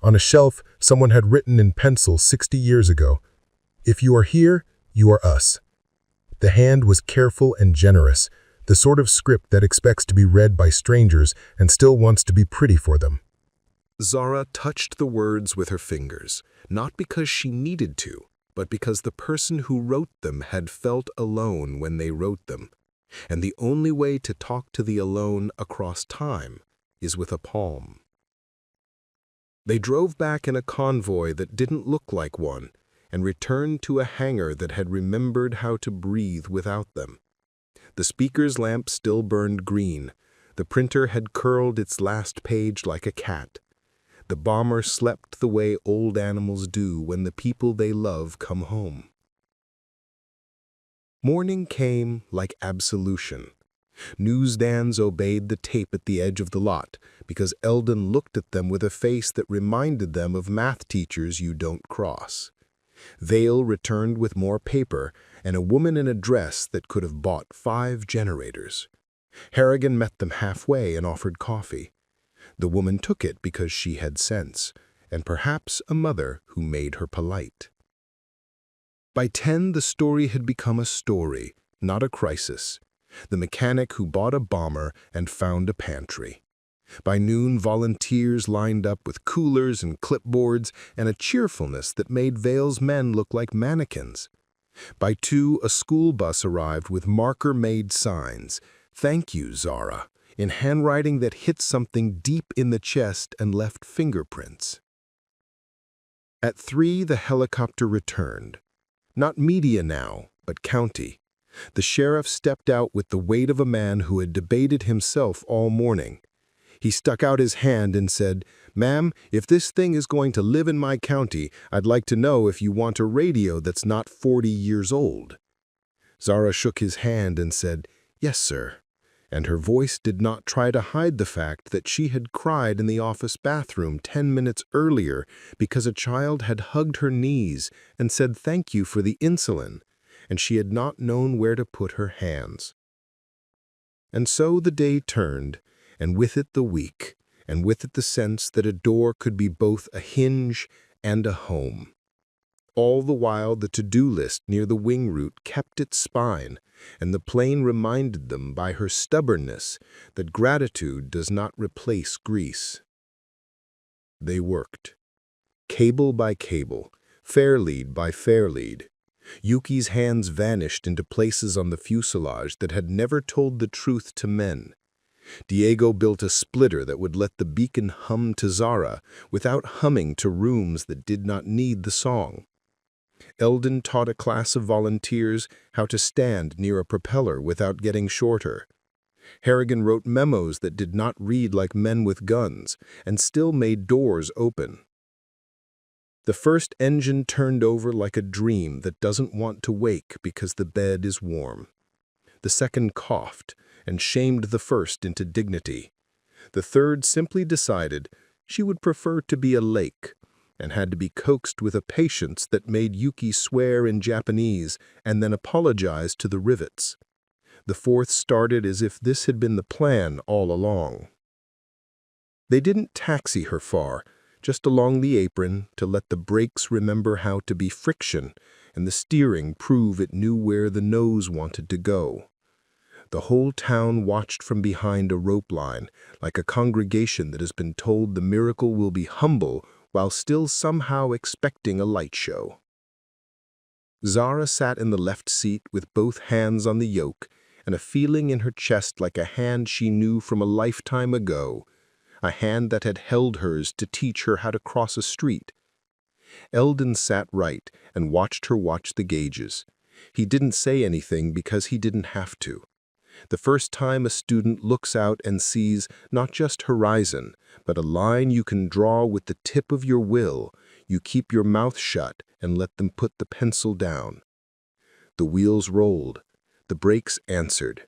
On a shelf, someone had written in pencil 60 years ago, "If you are here, you are us." The hand was careful and generous, the sort of script that expects to be read by strangers and still wants to be pretty for them. Zara touched the words with her fingers, not because she needed to, but because the person who wrote them had felt alone when they wrote them. And the only way to talk to the alone across time is with a palm. They drove back in a convoy that didn't look like one, and returned to a hangar that had remembered how to breathe without them. The speaker's lamp still burned green. The printer had curled its last page like a cat. The bomber slept the way old animals do when the people they love come home. Morning came like absolution. Newsstands obeyed the tape at the edge of the lot because Eldon looked at them with a face that reminded them of math teachers you don't cross. Vale returned with more paper and a woman in a dress that could have bought 5 generators. Harrigan met them halfway and offered coffee. The woman took it because she had sense, and perhaps a mother who made her polite. By 10, the story had become a story, not a crisis. The mechanic who bought a bomber and found a pantry. By noon, volunteers lined up with coolers and clipboards and a cheerfulness that made Vale's men look like mannequins. By 2, a school bus arrived with marker-made signs, "Thank you, Zara," in handwriting that hit something deep in the chest and left fingerprints. At 3, the helicopter returned. Not media now, but county. The sheriff stepped out with the weight of a man who had debated himself all morning. He stuck out his hand and said, "Ma'am, if this thing is going to live in my county, I'd like to know if you want a radio that's not 40 years old." Zara shook his hand and said, "Yes, sir." And her voice did not try to hide the fact that she had cried in the office bathroom 10 minutes earlier because a child had hugged her knees and said thank you for the insulin, and she had not known where to put her hands. And so the day turned, and with it the week, and with it the sense that a door could be both a hinge and a home. All the while the to-do list near the wing root kept its spine, and the plane reminded them by her stubbornness that gratitude does not replace grease. They worked. Cable by cable, fair lead by fair lead. Yuki's hands vanished into places on the fuselage that had never told the truth to men. Diego built a splitter that would let the beacon hum to Zara without humming to rooms that did not need the song. Eldon taught a class of volunteers how to stand near a propeller without getting shorter. Harrigan wrote memos that did not read like men with guns and still made doors open. The first engine turned over like a dream that doesn't want to wake because the bed is warm. The second coughed and shamed the first into dignity. The third simply decided she would prefer to be a lake and had to be coaxed with a patience that made Yuki swear in Japanese and then apologize to the rivets. The fourth started as if this had been the plan all along. They didn't taxi her far, just along the apron to let the brakes remember how to be friction and the steering prove it knew where the nose wanted to go. The whole town watched from behind a rope line, like a congregation that has been told the miracle will be humble while still somehow expecting a light show. Zara sat in the left seat with both hands on the yoke and a feeling in her chest like a hand she knew from a lifetime ago, a hand that had held hers to teach her how to cross a street. Eldon sat right and watched her watch the gauges. He didn't say anything because he didn't have to. The first time a student looks out and sees not just horizon, but a line you can draw with the tip of your will, you keep your mouth shut and let them put the pencil down. The wheels rolled. The brakes answered.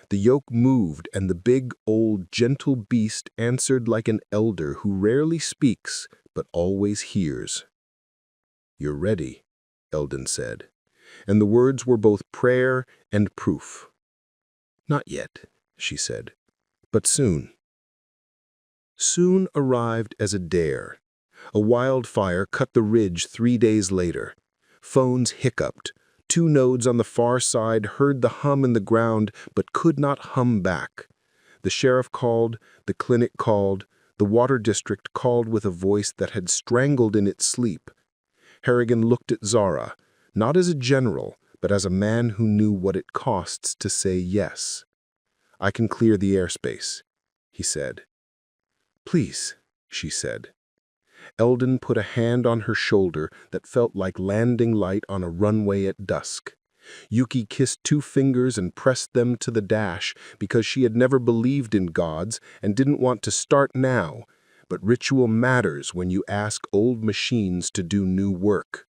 The yoke moved, and the big, old, gentle beast answered like an elder who rarely speaks, but always hears. "You're ready," Eldon said, and the words were both prayer and proof. "Not yet," she said, "but soon." Soon arrived as a dare. A wildfire cut the ridge 3 days later. Phones hiccuped. 2 nodes on the far side heard the hum in the ground but could not hum back. The sheriff called, the clinic called, the water district called with a voice that had strangled in its sleep. Harrigan looked at Zara, not as a general, but as a man who knew what it costs to say yes. "I can clear the airspace," he said. "Please," she said. Eldon put a hand on her shoulder that felt like landing light on a runway at dusk. Yuki kissed 2 fingers and pressed them to the dash because she had never believed in gods and didn't want to start now, but ritual matters when you ask old machines to do new work.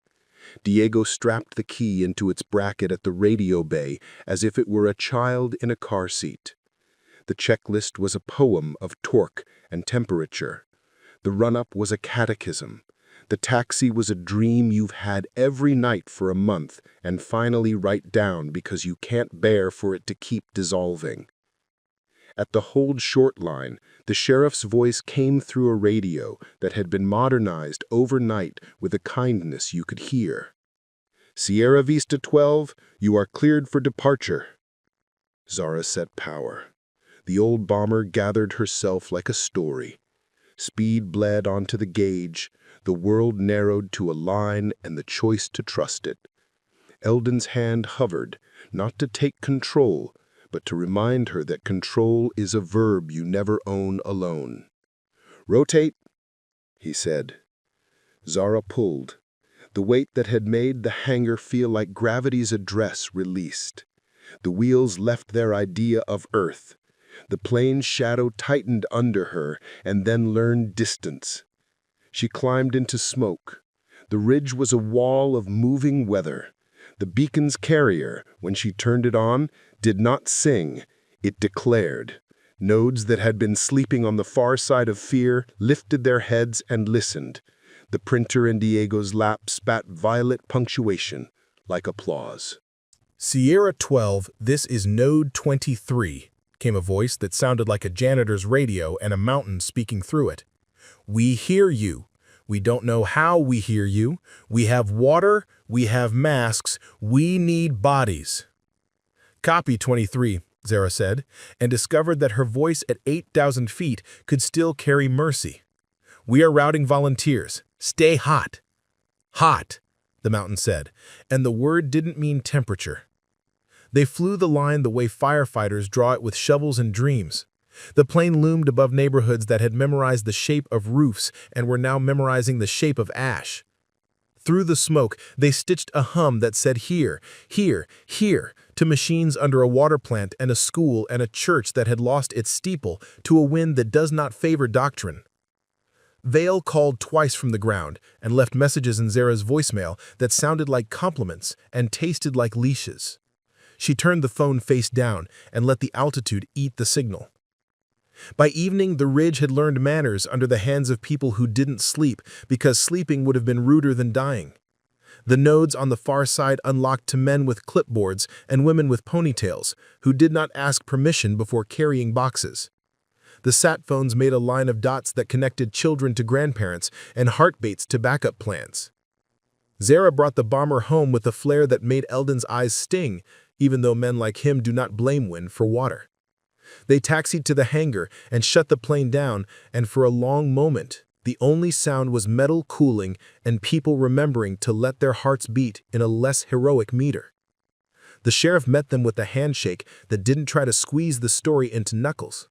Diego strapped the key into its bracket at the radio bay as if it were a child in a car seat. The checklist was a poem of torque and temperature. The run-up was a catechism. The taxi was a dream you've had every night for a month and finally write down because you can't bear for it to keep dissolving. At the hold short line, the sheriff's voice came through a radio that had been modernized overnight with a kindness you could hear. Sierra Vista 12, you are cleared for departure. Zara set power. The old bomber gathered herself like a story. Speed bled onto the gauge, the world narrowed to a line and the choice to trust it. Eldon's hand hovered, not to take control, but to remind her that control is a verb you never own alone. "Rotate," he said. Zara pulled. The weight that had made the hangar feel like gravity's address released. The wheels left their idea of Earth. The plane's shadow tightened under her and then learned distance. She climbed into smoke. The ridge was a wall of moving weather. The beacon's carrier, when she turned it on, did not sing, it declared. Nodes that had been sleeping on the far side of fear lifted their heads and listened. The printer in Diego's lap spat violet punctuation, like applause. "Sierra 12, this is Node 23, came a voice that sounded like a janitor's radio and a mountain speaking through it. "We hear you. We don't know how we hear you. We have water. We have masks. We need bodies." "Copy 23, Zara said, and discovered that her voice at 8,000 feet could still carry mercy. "We are routing volunteers. Stay hot." "Hot," the mountain said, and the word didn't mean temperature. They flew the line the way firefighters draw it with shovels and dreams. The plane loomed above neighborhoods that had memorized the shape of roofs and were now memorizing the shape of ash. Through the smoke, they stitched a hum that said here, here, here, to machines under a water plant and a school and a church that had lost its steeple to a wind that does not favor doctrine. Vale called twice from the ground and left messages in Zara's voicemail that sounded like compliments and tasted like leashes. She turned the phone face down and let the altitude eat the signal. By evening, the ridge had learned manners under the hands of people who didn't sleep because sleeping would have been ruder than dying. The nodes on the far side unlocked to men with clipboards and women with ponytails who did not ask permission before carrying boxes. The sat phones made a line of dots that connected children to grandparents and heartbeats to backup plans. Zara brought the bomber home with a flair that made Eldon's eyes sting, even though men like him do not blame wind for water. They taxied to the hangar and shut the plane down, and for a long moment, the only sound was metal cooling and people remembering to let their hearts beat in a less heroic meter. The sheriff met them with a handshake that didn't try to squeeze the story into knuckles.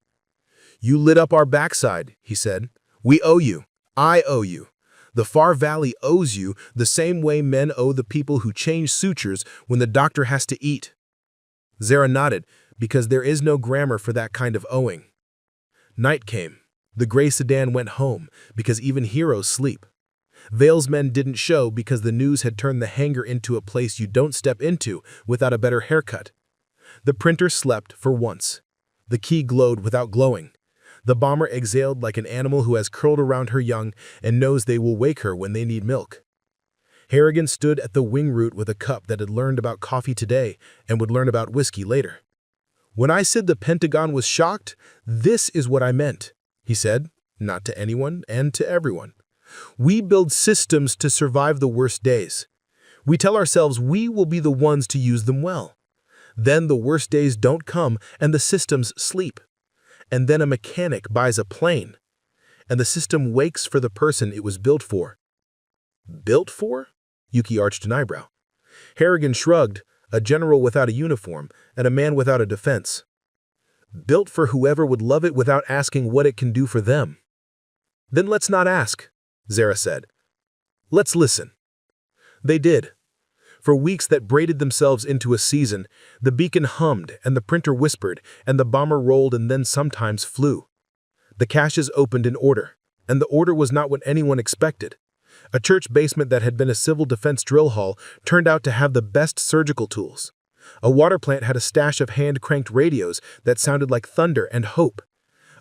"You lit up our backside," he said. "We owe you. I owe you. The Far Valley owes you the same way men owe the people who change sutures when the doctor has to eat." Zara nodded, because there is no grammar for that kind of owing. Night came. The gray sedan went home, because even heroes sleep. Vale's men didn't show because the news had turned the hangar into a place you don't step into without a better haircut. The printer slept for once. The key glowed without glowing. The bomber exhaled like an animal who has curled around her young and knows they will wake her when they need milk. Harrigan stood at the wing root with a cup that had learned about coffee today and would learn about whiskey later. "When I said the Pentagon was shocked, this is what I meant," he said, not to anyone and to everyone. "We build systems to survive the worst days. We tell ourselves we will be the ones to use them well. Then the worst days don't come and the systems sleep. And then a mechanic buys a plane, and the system wakes for the person it was built for." "Built for?" Yuki arched an eyebrow. Harrigan shrugged, a general without a uniform and a man without a defense. "Built for whoever would love it without asking what it can do for them." "Then let's not ask," Zara said. "Let's listen." They did. For weeks that braided themselves into a season, the beacon hummed and the printer whispered and the bomber rolled and then sometimes flew. The caches opened in order, and the order was not what anyone expected. A church basement that had been a civil defense drill hall turned out to have the best surgical tools. A water plant had a stash of hand-cranked radios that sounded like thunder and hope.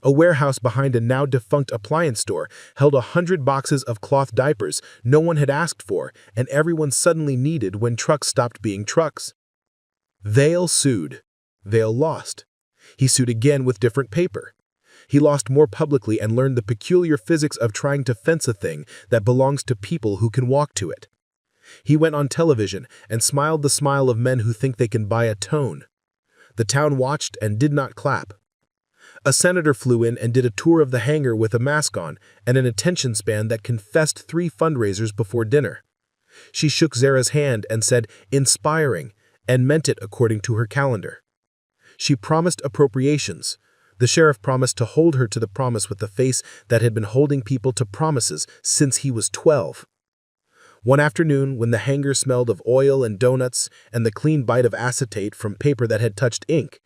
A warehouse behind a now-defunct appliance store held 100 boxes of cloth diapers no one had asked for and everyone suddenly needed when trucks stopped being trucks. Vale sued. Vale lost. He sued again with different paper. He lost more publicly and learned the peculiar physics of trying to fence a thing that belongs to people who can walk to it. He went on television and smiled the smile of men who think they can buy a tone. The town watched and did not clap. A senator flew in and did a tour of the hangar with a mask on and an attention span that confessed 3 fundraisers before dinner. She shook Zara's hand and said, "Inspiring," and meant it according to her calendar. She promised appropriations. The sheriff promised to hold her to the promise with the face that had been holding people to promises since he was 12. One afternoon, when the hangar smelled of oil and donuts and the clean bite of acetate from paper that had touched ink,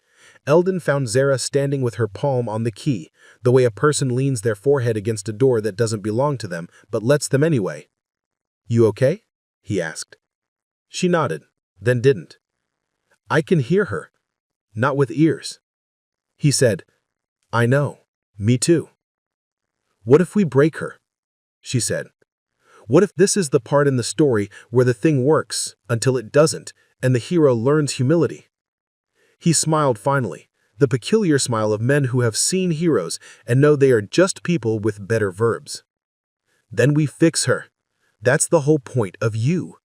Eldon found Zara standing with her palm on the key, the way a person leans their forehead against a door that doesn't belong to them but lets them anyway. "You okay?" he asked. She nodded, then didn't. "I can hear her. Not with ears." He said, "I know. Me too." "What if we break her?" she said. "What if this is the part in the story where the thing works until it doesn't and the hero learns humility?" He smiled finally, the peculiar smile of men who have seen heroes and know they are just people with better verbs. "Then we fix her. That's the whole point of you."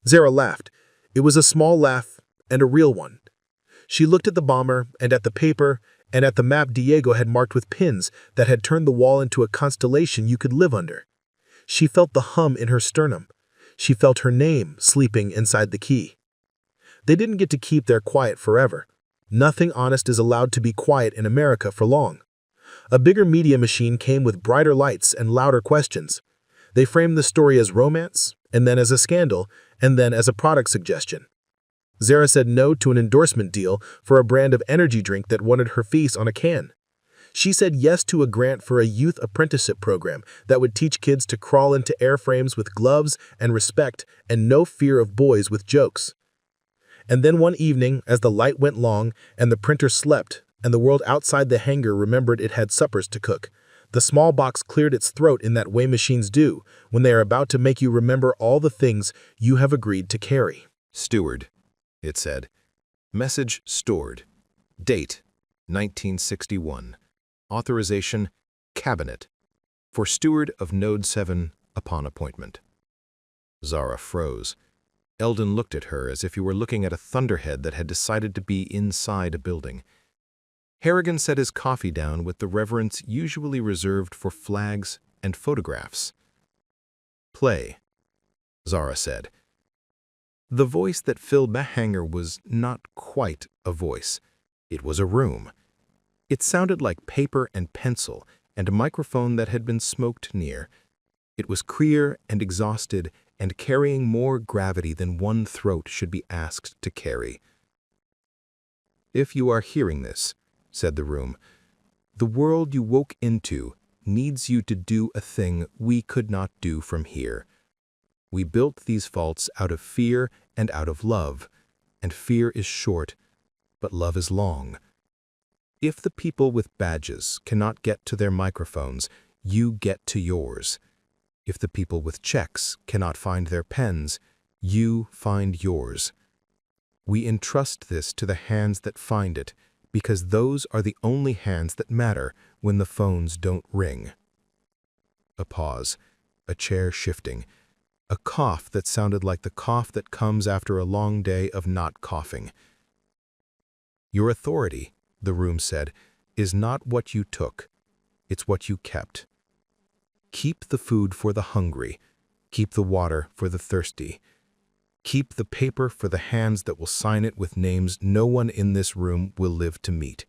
Zara laughed. It was a small laugh and a real one. She looked at the bomber and at the paper and at the map Diego had marked with pins that had turned the wall into a constellation you could live under. She felt the hum in her sternum. She felt her name sleeping inside the key. They didn't get to keep their quiet forever. Nothing honest is allowed to be quiet in America for long. A bigger media machine came with brighter lights and louder questions. They framed the story as romance, and then as a scandal, and then as a product suggestion. Zara said no to an endorsement deal for a brand of energy drink that wanted her face on a can. She said yes to a grant for a youth apprenticeship program that would teach kids to crawl into airframes with gloves and respect and no fear of boys with jokes. And then one evening, as the light went long and the printer slept and the world outside the hangar remembered it had suppers to cook, the small box cleared its throat in that way machines do when they are about to make you remember all the things you have agreed to carry. Steward, it said. Message stored. Date, 1961. Authorization, Cabinet. For steward of Node 7 upon appointment. Zara froze. Eldon looked at her as if he were looking at a thunderhead that had decided to be inside a building. Harrigan set his coffee down with the reverence usually reserved for flags and photographs. Play, Zara said. The voice that filled the hangar was not quite a voice. It was a room. It sounded like paper and pencil and a microphone that had been smoked near. It was clear and exhausted and carrying more gravity than one throat should be asked to carry. If you are hearing this, said the room, the world you woke into needs you to do a thing we could not do from here. We built these vaults out of fear and out of love, and fear is short, but love is long. If the people with badges cannot get to their microphones, you get to yours. If the people with checks cannot find their pens, you find yours. We entrust this to the hands that find it, because those are the only hands that matter when the phones don't ring. A pause, a chair shifting, a cough that sounded like the cough that comes after a long day of not coughing. Your authority, the room said, is not what you took, it's what you kept. Keep the food for the hungry, keep the water for the thirsty. Keep the paper for the hands that will sign it with names no one in this room will live to meet.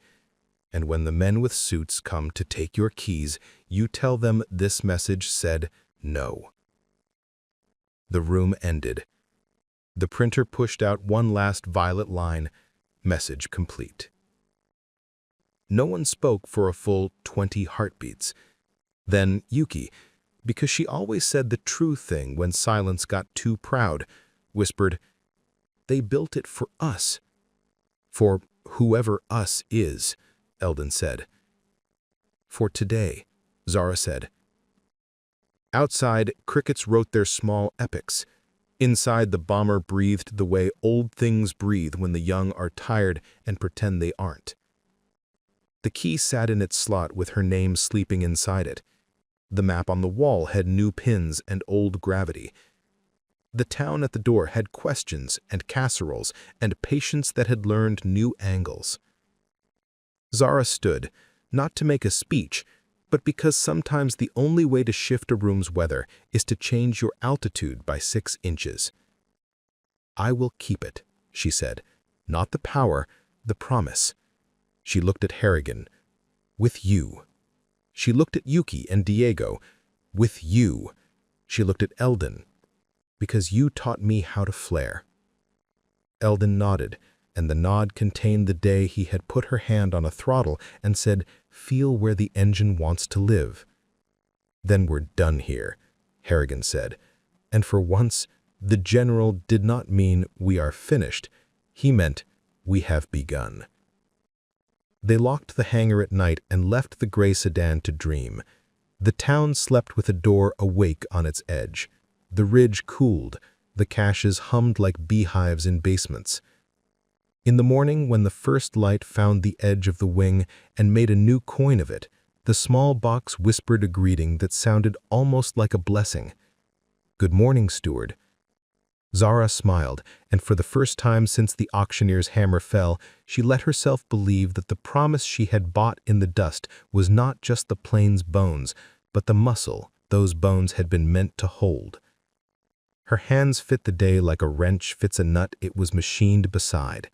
And when the men with suits come to take your keys, you tell them this message said no. The room ended. The printer pushed out one last violet line, message complete. No one spoke for a full 20 heartbeats. Then Yuki, because she always said the true thing when silence got too proud, whispered, "They built it for us." "For whoever us is," Eldon said. "For today," Zara said. Outside, crickets wrote their small epics. Inside, the bomber breathed the way old things breathe when the young are tired and pretend they aren't. The key sat in its slot with her name sleeping inside it. The map on the wall had new pins and old gravity. The town at the door had questions and casseroles and patience that had learned new angles. Zara stood, not to make a speech, but because sometimes the only way to shift a room's weather is to change your altitude by 6 inches. "I will keep it," she said. "Not the power, the promise." She looked at Harrigan. "With you." She looked at Yuki and Diego. "With you." She looked at Eldon. "Because you taught me how to flare." Eldon nodded, and the nod contained the day he had put her hand on a throttle and said, "Feel where the engine wants to live." "Then we're done here," Harrigan said. And for once, the general did not mean "we are finished." He meant, "we have begun." They locked the hangar at night and left the gray sedan to dream. The town slept with a door awake on its edge. The ridge cooled. The caches hummed like beehives in basements. In the morning, when the first light found the edge of the wing and made a new coin of it, the small box whispered a greeting that sounded almost like a blessing. "Good morning, steward." Zara smiled, and for the first time since the auctioneer's hammer fell, she let herself believe that the promise she had bought in the dust was not just the plane's bones, but the muscle those bones had been meant to hold. Her hands fit the day like a wrench fits a nut it was machined beside.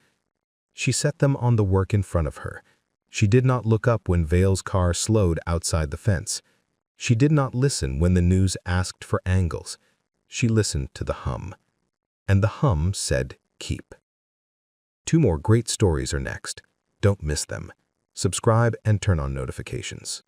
She set them on the work in front of her. She did not look up when Vale's car slowed outside the fence. She did not listen when the news asked for angles. She listened to the hum. And the hum said, "Keep." 2 more great stories are next. Don't miss them. Subscribe and turn on notifications.